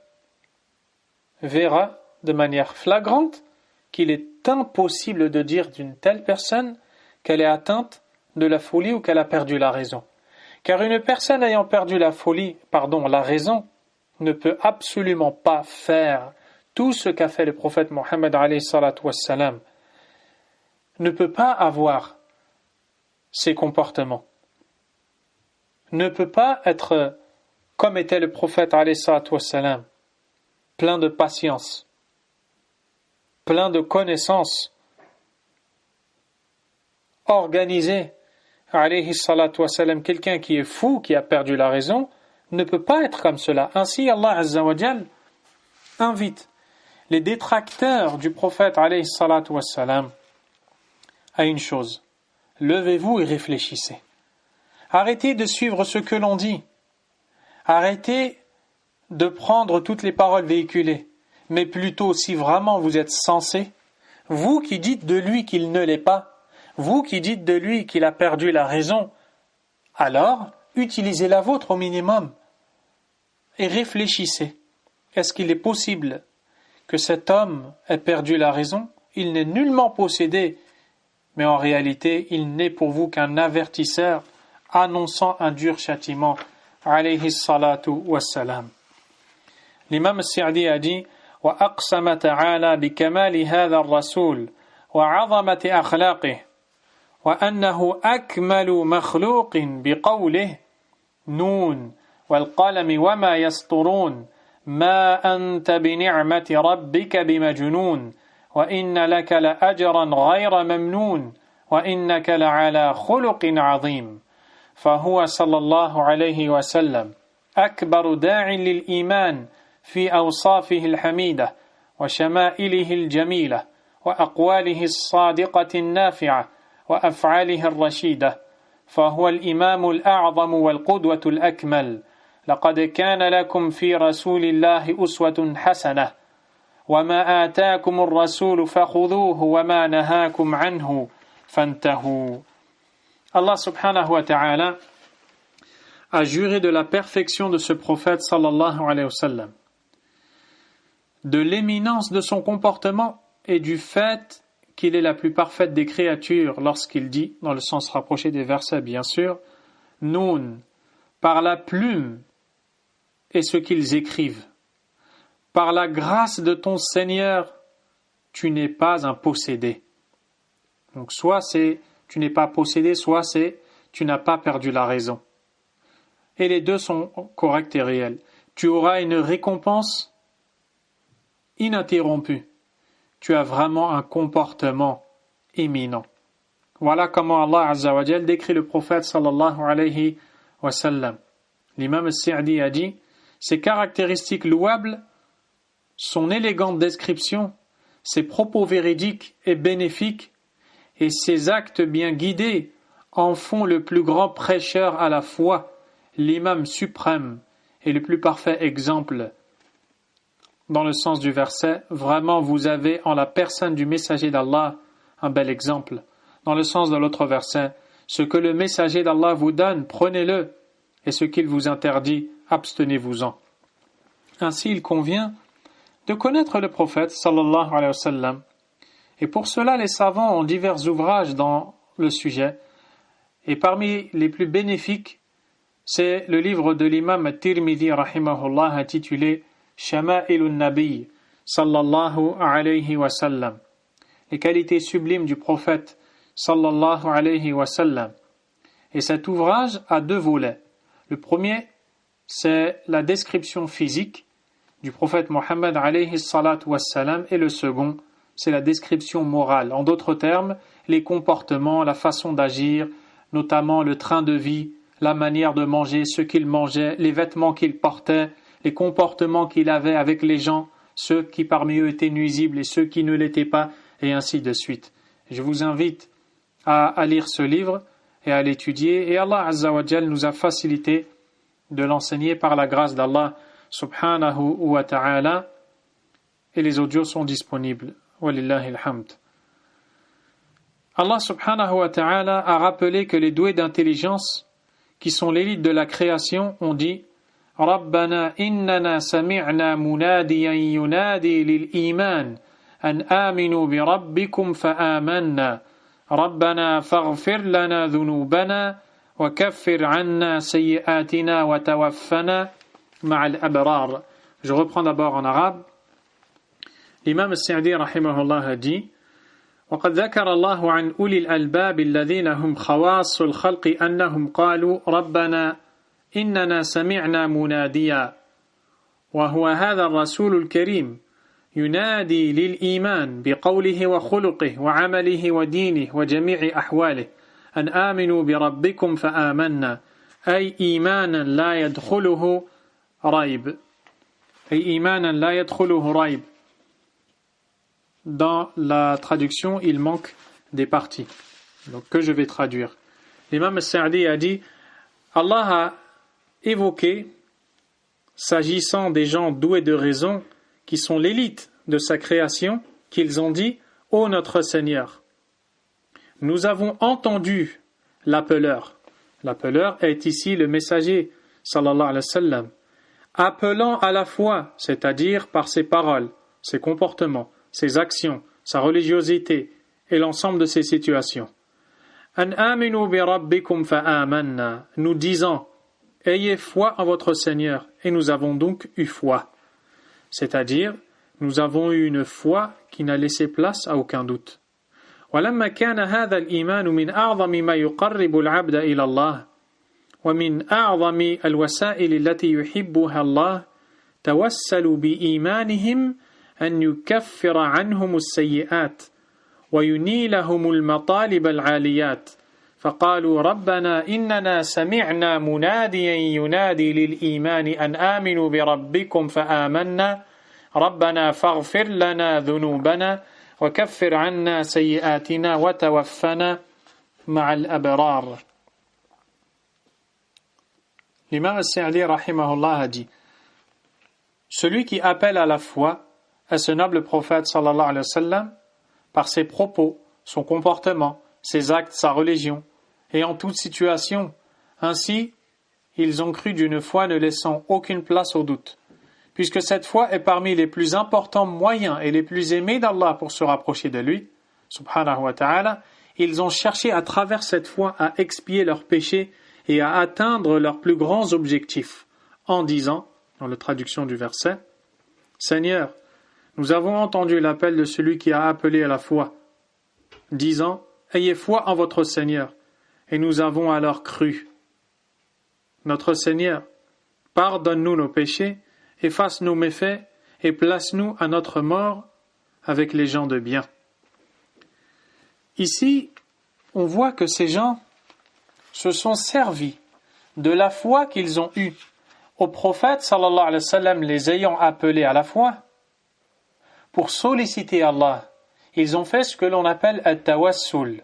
verra de manière flagrante qu'il est impossible de dire d'une telle personne qu'elle est atteinte de la folie ou qu'elle a perdu la raison. Car une personne ayant perdu la raison, ne peut absolument pas faire tout ce qu'a fait le prophète Mohammed alayhi salatu wassalam, ne peut pas avoir ces comportements, ne peut pas être comme était le prophète alayhi salatu wassalam, plein de patience, plein de connaissances, organisé, alayhi salatu wassalam, quelqu'un qui est fou, qui a perdu la raison, ne peut pas être comme cela. Ainsi, Allah Azza wa Jal invite les détracteurs du prophète alayhi salatu wassalam à une chose. Levez-vous et réfléchissez. Arrêtez de suivre ce que l'on dit. Arrêtez de prendre toutes les paroles véhiculées. Mais plutôt, si vraiment vous êtes sensé, vous qui dites de lui qu'il ne l'est pas, vous qui dites de lui qu'il a perdu la raison, alors utilisez la vôtre au minimum et réfléchissez. Est-ce qu'il est possible que cet homme ait perdu la raison? Il n'est nullement possédé, mais en réalité, il n'est pour vous qu'un avertisseur annonçant un dur châtiment. Alayhi salatu wassalam. L'imam Sa'di a dit وأقسم تعالى بكمال هذا الرسول وعظمة أخلاقه وأنه أكمل مخلوق بقوله نون والقلم وما يسطرون ما أنت بنعمة ربك بمجنون وإن لك لأجرا غير ممنون وإنك لعلى خلق عظيم فهو صلى الله عليه وسلم أكبر داع للإيمان في أوصافه الحميدة وشمائله الجميلة وأقواله الصادقة النافعة وأفعاله الرشيدة فهو الإمام الأعظم والقدوة الأكمل لقد كان لكم في رسول الله أسوة حسنة وما آتاكم الرسول فخذوه وما نهاكم عنه فانتهوا. Allah subhanahu wa ta'ala a juré de la perfection de ce prophète sallallahu alayhi wa sallam, de l'éminence de son comportement et du fait qu'il est la plus parfaite des créatures lorsqu'il dit, dans le sens rapproché des versets bien sûr, Noun, par la plume et ce qu'ils écrivent. Par la grâce de ton Seigneur, tu n'es pas un possédé. Donc soit c'est tu n'es pas possédé, soit c'est tu n'as pas perdu la raison. Et les deux sont corrects et réels. Tu auras une récompense ininterrompue. Tu as vraiment un comportement éminent. Voilà comment Allah Azza wa Jal décrit le prophète sallallahu alayhi wa sallam. L'imam Sa'di a dit, ses caractéristiques louables, son élégante description, ses propos véridiques et bénéfiques, et ses actes bien guidés en font le plus grand prêcheur à la foi, l'imam suprême et le plus parfait exemple. Dans le sens du verset, vraiment vous avez en la personne du messager d'Allah un bel exemple. Dans le sens de l'autre verset, ce que le messager d'Allah vous donne, prenez-le, et ce qu'il vous interdit, abstenez-vous-en. Ainsi, il convient de connaître le prophète sallallahu alayhi wa sallam. Et pour cela, les savants ont divers ouvrages dans le sujet. Et parmi les plus bénéfiques, c'est le livre de l'imam Tirmidhi rahimahullah intitulé Shama'ilun Nabi sallallahu alayhi wa sallam. Les qualités sublimes du prophète sallallahu alayhi wa sallam. Et cet ouvrage a deux volets. Le premier, c'est la description physique du prophète Mohammed alayhi salatu wassalam, et le second, c'est la description morale. En d'autres termes, les comportements, la façon d'agir, notamment le train de vie, la manière de manger, ce qu'il mangeait, les vêtements qu'il portait, les comportements qu'il avait avec les gens, ceux qui parmi eux étaient nuisibles et ceux qui ne l'étaient pas, et ainsi de suite. Je vous invite à lire ce livre et à l'étudier, et Allah Azza wa Jal nous a facilité de l'enseigner par la grâce d'Allah subhanahu wa ta'ala, et les audios sont disponibles. Walillahi alhamd. Allah subhanahu wa ta'ala a rappelé que les doués d'intelligence, qui sont l'élite de la création, ont dit Rabbana innana sami'na munadiyan yunadi lil iman an aminu bi rabbikum fa amanna Rabbana faghfir lana dhunubana wa kaffir anna sayyi'atina wa tawaffana ma'al abrar. Je reprends d'abord en arabe. L'imam Sa'di rahimahullah a dit وقد ذكر الله عن أولي الألباب الذين هم خواص الخلق أنهم قالوا ربنا إننا سمعنا مناديا وهو هذا الرسول الكريم ينادي للإيمان بقوله وخلقه وعمله ودينه وجميع أحواله أن آمنوا بربكم فآمنا أي إيمانا لا يدخله ريب. أي إيمانا لا يدخله ريب. Dans la traduction, il manque des parties. Donc, que je vais traduire. L'imam al-Sa'di a dit, Allah a évoqué, s'agissant des gens doués de raison, qui sont l'élite de sa création, qu'ils ont dit, ô notre Seigneur, nous avons entendu l'appeleur. L'appeleur est ici le messager, sallallahu alayhi wa sallam, appelant à la foi, c'est-à-dire par ses paroles, ses comportements, ses actions, sa religiosité et l'ensemble de ses situations. An aminu bi rabbikum fa amanna, nous disant, ayez foi en votre Seigneur, et nous avons donc eu foi. C'est-à-dire, nous avons eu une foi qui n'a laissé place à aucun doute. ولما كان هذا الإيمان من أعظم ما يقرب العبد إلى الله ومن أعظم الوسائل التي يحبها الله توسلوا بإيمانهم أن يكفر عنهم السيئات وينيلهم المطالب العاليات فقالوا ربنا إننا سمعنا مناديا ينادي للإيمان أن آمنوا بربكم فآمنا ربنا فاغفر لنا ذنوبنا وكفر عنا سيئاتنا وتوفنا مع الأبرار. L'imam al-Sa'di rahimahullah a dit, celui qui appelle à la foi à ce noble prophète sallallahu alayhi wa sallam par ses propos, son comportement, ses actes, sa religion et en toute situation, ainsi ils ont cru d'une foi ne laissant aucune place au doute. Puisque cette foi est parmi les plus importants moyens et les plus aimés d'Allah pour se rapprocher de lui, subhanahu wa ta'ala, ils ont cherché à travers cette foi à expier leurs péchés et à atteindre leurs plus grands objectifs, en disant, dans la traduction du verset, « Seigneur, nous avons entendu l'appel de celui qui a appelé à la foi, disant, ayez foi en votre Seigneur, et nous avons alors cru. Notre Seigneur, pardonne-nous nos péchés, efface nos méfaits et place-nous à notre mort avec les gens de bien. » Ici, on voit que ces gens se sont servis de la foi qu'ils ont eue au prophète sallallahu alayhi wa sallam, les ayant appelés à la foi pour solliciter Allah. Ils ont fait ce que l'on appelle at-tawassul.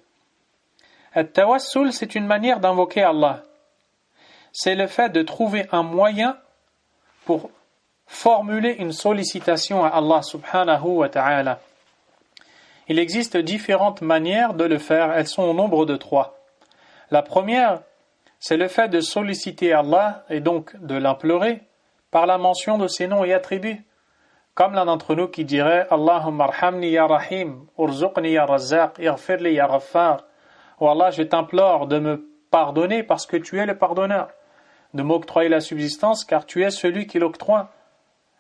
At-tawassul, c'est une manière d'invoquer Allah. C'est le fait de trouver un moyen pour formuler une sollicitation à Allah subhanahu wa ta'ala. Il existe différentes manières de le faire, elles sont au nombre de 3. La première, c'est le fait de solliciter Allah et donc de l'implorer par la mention de ses noms et attributs. Comme l'un d'entre nous qui dirait Allahumma arhamni ya rahim, urzuqni ya razzaq, ighfirli ya ghaffar. Oh Allah, je t'implore de me pardonner parce que tu es le pardonneur, de m'octroyer la subsistance car tu es celui qui l'octroie.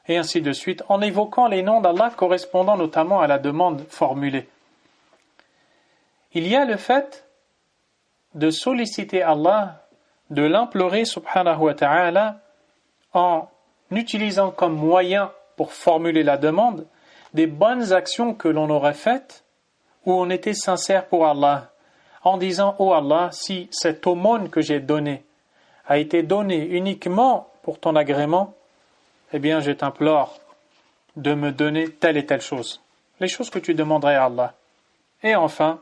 Et ainsi de suite, en évoquant les noms d'Allah correspondant notamment à la demande formulée. Il y a le fait de solliciter Allah, de l'implorer subhanahu wa ta'ala, en utilisant comme moyen pour formuler la demande des bonnes actions que l'on aurait faites où on était sincère pour Allah, en disant « Oh Allah, si cette aumône que j'ai donnée a été donnée uniquement pour ton agrément, eh bien, je t'implore de me donner telle et telle chose. Les choses que tu demanderais à Allah. » Et enfin,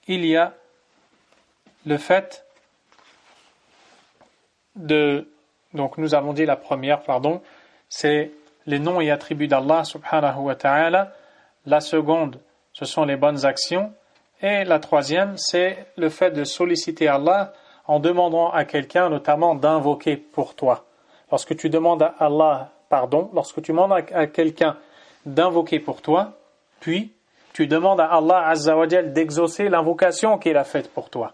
il y a le fait de... Donc, nous avons dit la première, c'est les noms et attributs d'Allah subhanahu wa ta'ala. La seconde, ce sont les bonnes actions. Et la troisième, c'est le fait de solliciter Allah en demandant à quelqu'un, notamment, d'invoquer pour toi. Lorsque tu demandes à Allah pardon, lorsque tu demandes à quelqu'un d'invoquer pour toi, puis tu demandes à Allah Azza wa Jal d'exaucer l'invocation qu'il a faite pour toi.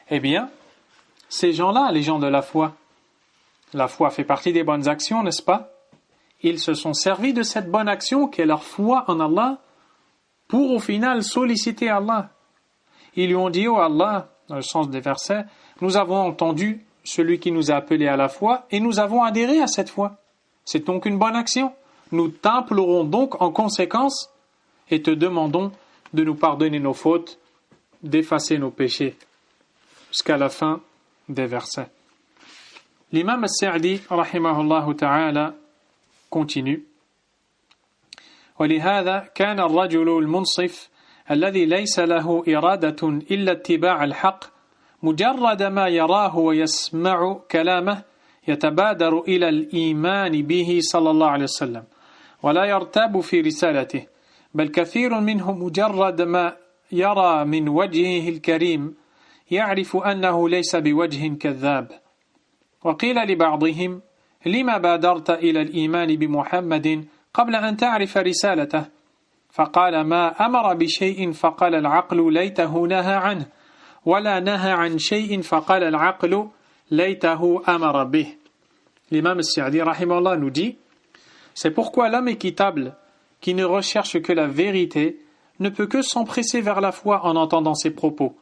Eh bien, ces gens-là, les gens de la foi fait partie des bonnes actions, n'est-ce pas? Ils se sont servis de cette bonne action qui est leur foi en Allah pour au final solliciter Allah. Ils lui ont dit, oh Allah, dans le sens des versets, nous avons entendu celui qui nous a appelés à la foi et nous avons adhéré à cette foi. C'est donc une bonne action. Nous t'implorons donc en conséquence et te demandons de nous pardonner nos fautes, d'effacer nos péchés. Jusqu'à la fin des versets. L'imam al-Sa'di, rahimahullah ta'ala, continue. ولهذا كان الرجل المنصف الذي ليس له إرادة إلا اتباع الحق مجرد ما يراه ويسمع كلامه يتبادر إلى الإيمان به صلى الله عليه وسلم ولا يرتاب في رسالته بل كثير منه مجرد ما يرى من وجهه الكريم يعرف أنه ليس بوجه كذاب وقيل لبعضهم لما بادرت إلى الإيمان بمحمد قبل أن تعرف رسالته فقال ما أمر بشيء فقال العقل ليته نهى عنه ولا نهى عن شيء فقال العقل ليته أمر به. L'imam al-Sa'di rahimahullah nous dit c'est pourquoi l'homme équitable qui ne recherche que la vérité ne peut que s'empresser vers la foi en entendant ses propos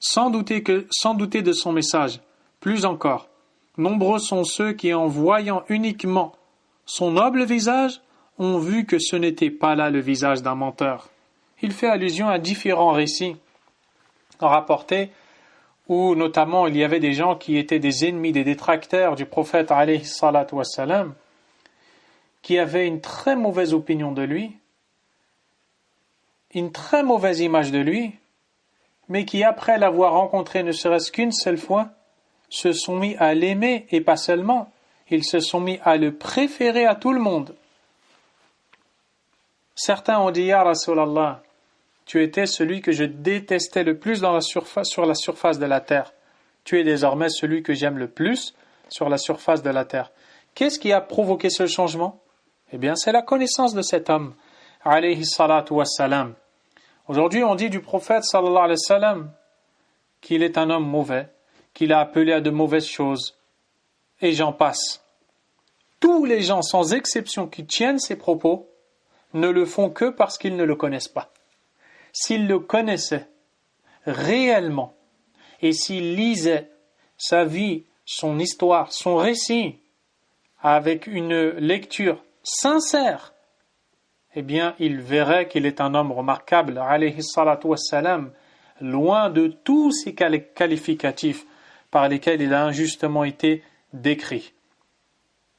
sans douter de son message. Plus encore, nombreux sont ceux qui en voyant uniquement son noble visage ont vu que ce n'était pas là le visage d'un menteur. Il fait allusion à différents récits rapportés où notamment il y avait des gens qui étaient des ennemis, des détracteurs du prophète alayhi salatu wassalam, qui avaient une très mauvaise opinion de lui, une très mauvaise image de lui, mais qui après l'avoir rencontré ne serait-ce qu'une seule fois, se sont mis à l'aimer et pas seulement, ils se sont mis à le préférer à tout le monde. Certains ont dit « Ya Rasulallah, tu étais celui que je détestais le plus sur la surface de la terre. Tu es désormais celui que j'aime le plus sur la surface de la terre. » Qu'est-ce qui a provoqué ce changement? Eh bien, c'est la connaissance de cet homme, alayhi salatu wassalam. Aujourd'hui, on dit du prophète, sallallahu alayhi wa sallam, qu'il est un homme mauvais, qu'il a appelé à de mauvaises choses, et j'en passe. Tous les gens, sans exception, qui tiennent ces propos, ne le font que parce qu'ils ne le connaissent pas. S'ils le connaissaient réellement, et s'ils lisaient sa vie, son histoire, son récit, avec une lecture sincère, eh bien, ils verraient qu'il est un homme remarquable, alayhi salatu wassalam, loin de tous ces qualificatifs par lesquels il a injustement été décrit.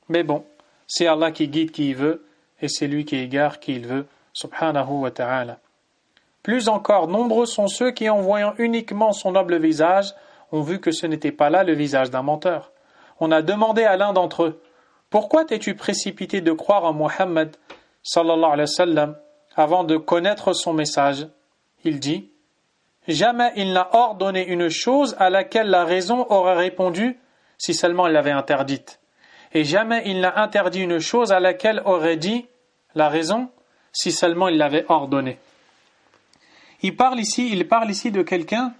Mais bon, c'est Allah qui guide qui il veut, et c'est lui qui égare qui il veut, subhanahu wa ta'ala. Plus encore, nombreux sont ceux qui, en voyant uniquement son noble visage, ont vu que ce n'était pas là le visage d'un menteur. On a demandé à l'un d'entre eux, « Pourquoi t'es-tu précipité de croire en Muhammad, sallallahu alayhi wa sallam, avant de connaître son message ?» Il dit, « Jamais il n'a ordonné une chose à laquelle la raison aurait répondu si seulement il l'avait interdite. Et jamais il n'a interdit une chose à laquelle aurait dit la raison si seulement il l'avait ordonné. » Il parle ici de quelqu'un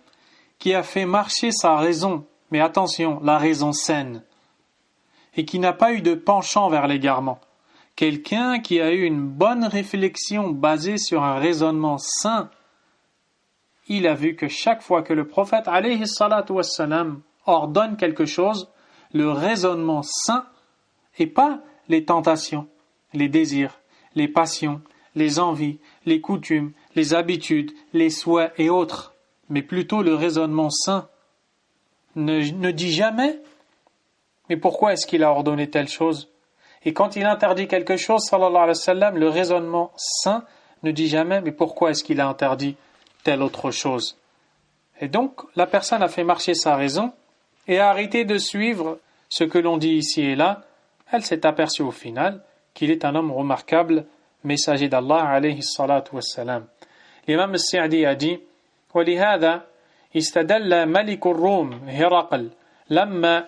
qui a fait marcher sa raison, mais attention, la raison saine, et qui n'a pas eu de penchant vers l'égarement. Quelqu'un qui a eu une bonne réflexion basée sur un raisonnement sain, il a vu que chaque fois que le prophète alayhi salatu wassalam ordonne quelque chose, le raisonnement sain, et pas les tentations, les désirs, les passions, les envies, les coutumes, les habitudes, les souhaits et autres, mais plutôt le raisonnement sain, ne dit jamais « Mais pourquoi est-ce qu'il a ordonné telle chose ?» Et quand il interdit quelque chose, sallallahu alayhi wa sallam, le raisonnement sain ne dit jamais « Mais pourquoi est-ce qu'il a interdit telle autre chose ?» Et donc, la personne a fait marcher sa raison et a arrêté de suivre ce que l'on dit ici et là. Elle s'est aperçue au final qu'il est un homme remarquable, messager d'Allah alayhi salatu wassalam. L'imam al-Sa'di a dit وَلِهَذَا استدل ملك الروم هرقل لما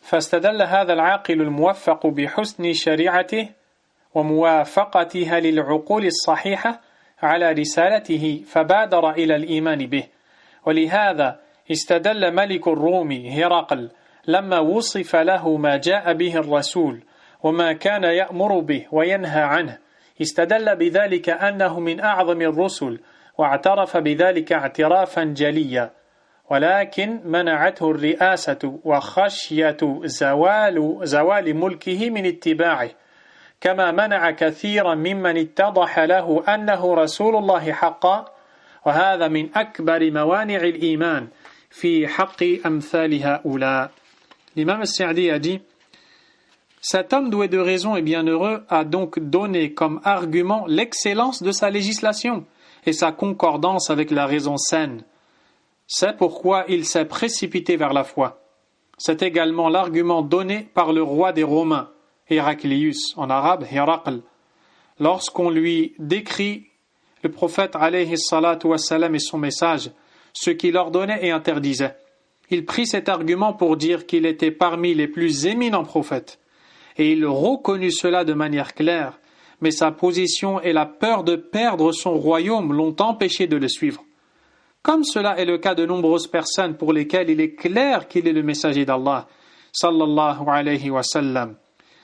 فاستدل هذا العاقل الموفق بحسن شريعته وموافقتها للعقول الصحيحة على رسالته فبادر إلى الإيمان به. ولهذا استدل ملك الروم هرقل لما وصف له ما جاء به الرسول وما كان يأمر به وينهى عنه استدل بذلك أنه من أعظم الرسل واعترف بذلك اعترافا جليا ولكن منعته الرئاسة وخشية زوال ملكه من اتباعه كما منع كثيرا ممن اتضح له أنه رسول الله حقا وهذا من أكبر موانع الإيمان في حق أمثال هؤلاء. L'imam al-Sa'di a dit: cet homme doué de raison et bienheureux a donc donné comme argument l'excellence de sa législation et sa concordance avec la raison saine. C'est pourquoi il s'est précipité vers la foi. C'est également l'argument donné par le roi des Romains, Héraclius, en arabe Héracl, lorsqu'on lui décrit le prophète alayhi salatu wassalam et son message, ce qu'il ordonnait et interdisait. Il prit cet argument pour dire qu'il était parmi les plus éminents prophètes, et il reconnut cela de manière claire, mais sa position et la peur de perdre son royaume l'ont empêché de le suivre. Comme cela est le cas de nombreuses personnes pour lesquelles il est clair qu'il est le messager d'Allah, sallallahu alayhi wa sallam.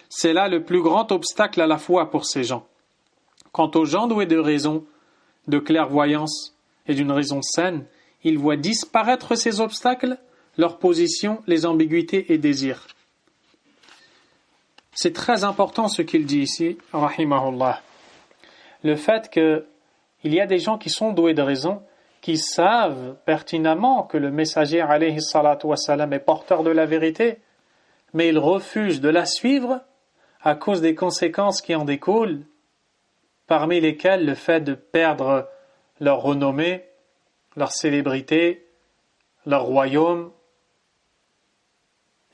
C'est là le plus grand obstacle à la foi pour ces gens. Quant aux gens doués de raison, de clairvoyance et d'une raison saine, ils voient disparaître ces obstacles, leur position, les ambiguïtés et désirs. C'est très important ce qu'il dit ici, rahimahullah. Le fait qu'il y a des gens qui sont doués de raison, qui savent pertinemment que le messager alayhi salatu wassalam est porteur de la vérité, mais ils refusent de la suivre à cause des conséquences qui en découlent, parmi lesquelles le fait de perdre leur renommée, leur célébrité, leur royaume,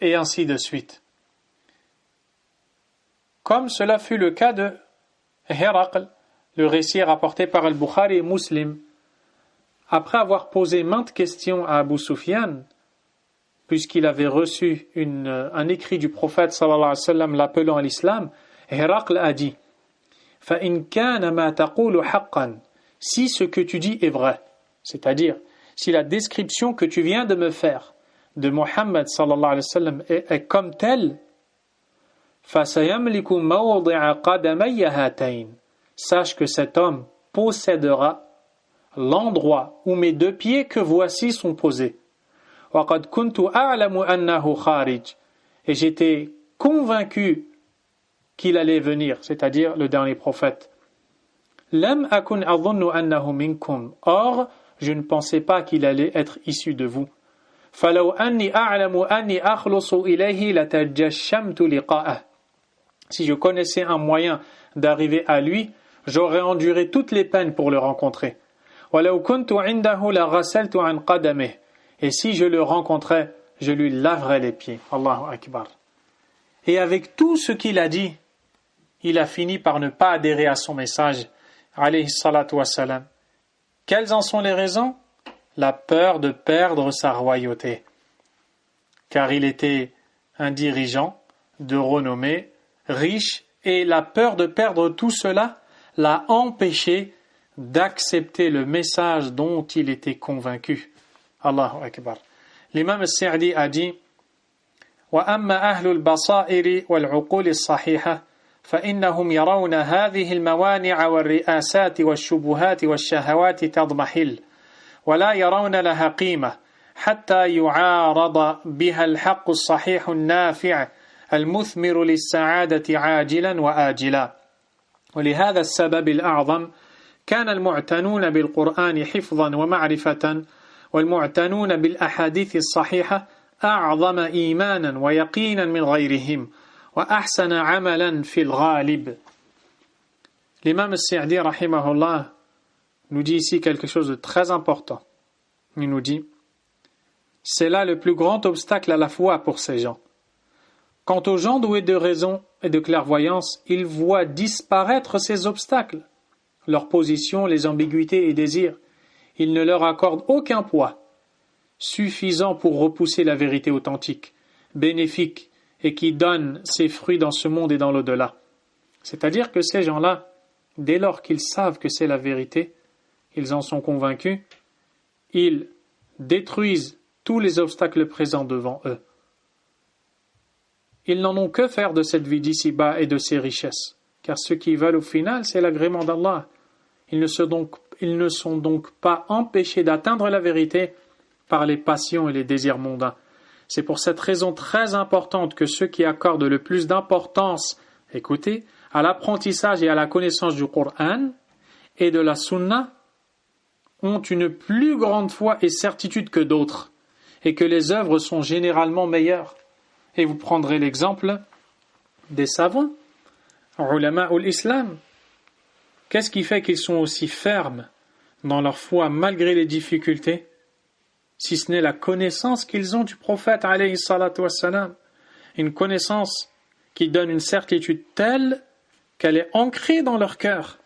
et ainsi de suite. Comme cela fut le cas de Héracl, le récit est rapporté par Al-Bukhari et Muslim. Après avoir posé maintes questions à Abu Sufyan, puisqu'il avait reçu un écrit du prophète sallallahu alayhi wa sallam l'appelant à l'islam, Héracl a dit: فَإِنْ كَانَ مَا تَقُولُ حَقًّا, si ce que tu dis est vrai, c'est-à-dire si la description que tu viens de me faire de Muhammad sallallahu alayhi wa sallam est comme telle, فَسَيَمْلِكُ مَوْضِعَ قَدَمَيَّ هَاتَيْنِ, sache que cet homme possédera l'endroit où mes deux pieds que voici sont posés. وَقَدْ كُنْتُ أَعْلَمُ أَنَّهُ خَارِجٌ, et j'étais convaincu qu'il allait venir, c'est-à-dire le dernier prophète. لَمْ أَكُنْ أَظُنُّ أَنَّهُ مِنْكُمْ, or je ne pensais pas qu'il allait être issu de vous. فَلَوْ أَنِّي أَعْلَمُ أَنِّي أَخْلُصُ إِلَيْهِ لَتَجَشَّمْتُ لِقَاءَهُ, si je connaissais un moyen d'arriver à lui, j'aurais enduré toutes les peines pour le rencontrer. وَلَوْ كُنْتُ عِنْدَهُ لَغَسَلْتُ عَنْ قَدَمِهِ, et si je le rencontrais, je lui laverais les pieds. Allahu Akbar. Et avec tout ce qu'il a dit, il a fini par ne pas adhérer à son message, alayhi salatu wassalam. Quelles en sont les raisons? La peur de perdre sa royauté. Car il était un dirigeant de renommée, riche, et la peur de perdre tout cela l'a empêché d'accepter le message dont il était convaincu. Allahu Akbar. L'imam al-Sa'di a dit: وَأَمَّا أَهْلُ الْبَصَائِرِ وَالْعُقُولِ الصَّحِيحَةِ فإنهم يرون هذه الموانع والرئاسات والشبهات والشهوات تضمحل ولا يرون لها قيمة حتى يعارض بها الحق الصحيح النافع المثمر للسعادة عاجلا وآجلا. ولهذا السبب الأعظم كان المعتنون بالقرآن حفظا ومعرفة والمعتنون بالأحاديث الصحيحة أعظم إيمانا ويقينا من غيرهم وأحسن عملا في الغالب. L'imam al-Sa'di rahimahullah nous dit ici quelque chose de très important. Il nous dit: c'est là le plus grand obstacle à la foi pour ces gens. Quant aux gens doués de raison et de clairvoyance, ils voient disparaître ces obstacles, leur position, les ambiguïtés et désirs. Ils ne leur accordent aucun poids suffisant pour repousser la vérité authentique, bénéfique, et qui donne ses fruits dans ce monde et dans l'au-delà. C'est-à-dire que ces gens-là, dès lors qu'ils savent que c'est la vérité, ils en sont convaincus, ils détruisent tous les obstacles présents devant eux. Ils n'en ont que faire de cette vie d'ici-bas et de ses richesses, car ce qu'ils veulent au final, c'est l'agrément d'Allah. Ils ne sont donc pas empêchés d'atteindre la vérité par les passions et les désirs mondains. C'est pour cette raison très importante que ceux qui accordent le plus d'importance, écoutez, à l'apprentissage et à la connaissance du Coran et de la Sunna ont une plus grande foi et certitude que d'autres. et que les œuvres sont généralement meilleures. Et vous prendrez l'exemple des savants, ulama ou l'islam. Qu'est-ce qui fait qu'ils sont aussi fermes dans leur foi malgré les difficultés, si ce n'est la connaissance qu'ils ont du prophète alayhi salatu wassalam, une connaissance qui donne une certitude telle qu'elle est ancrée dans leur cœur.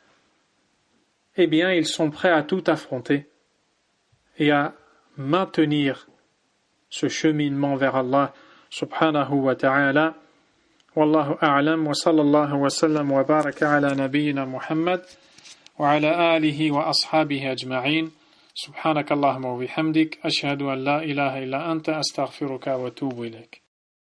Eh bien, ils sont prêts à tout affronter et à maintenir ce cheminement vers Allah subhanahu wa ta'ala. Wallahu a'lam wa sallallahu wa sallam wa baraka ala nabiyyina Muhammad wa ala alihi wa ashabihi ajma'in. Subhanakallahumma wa bihamdik ashhadu an la ilaha illa anta astaghfiruka wa atubu ilayk.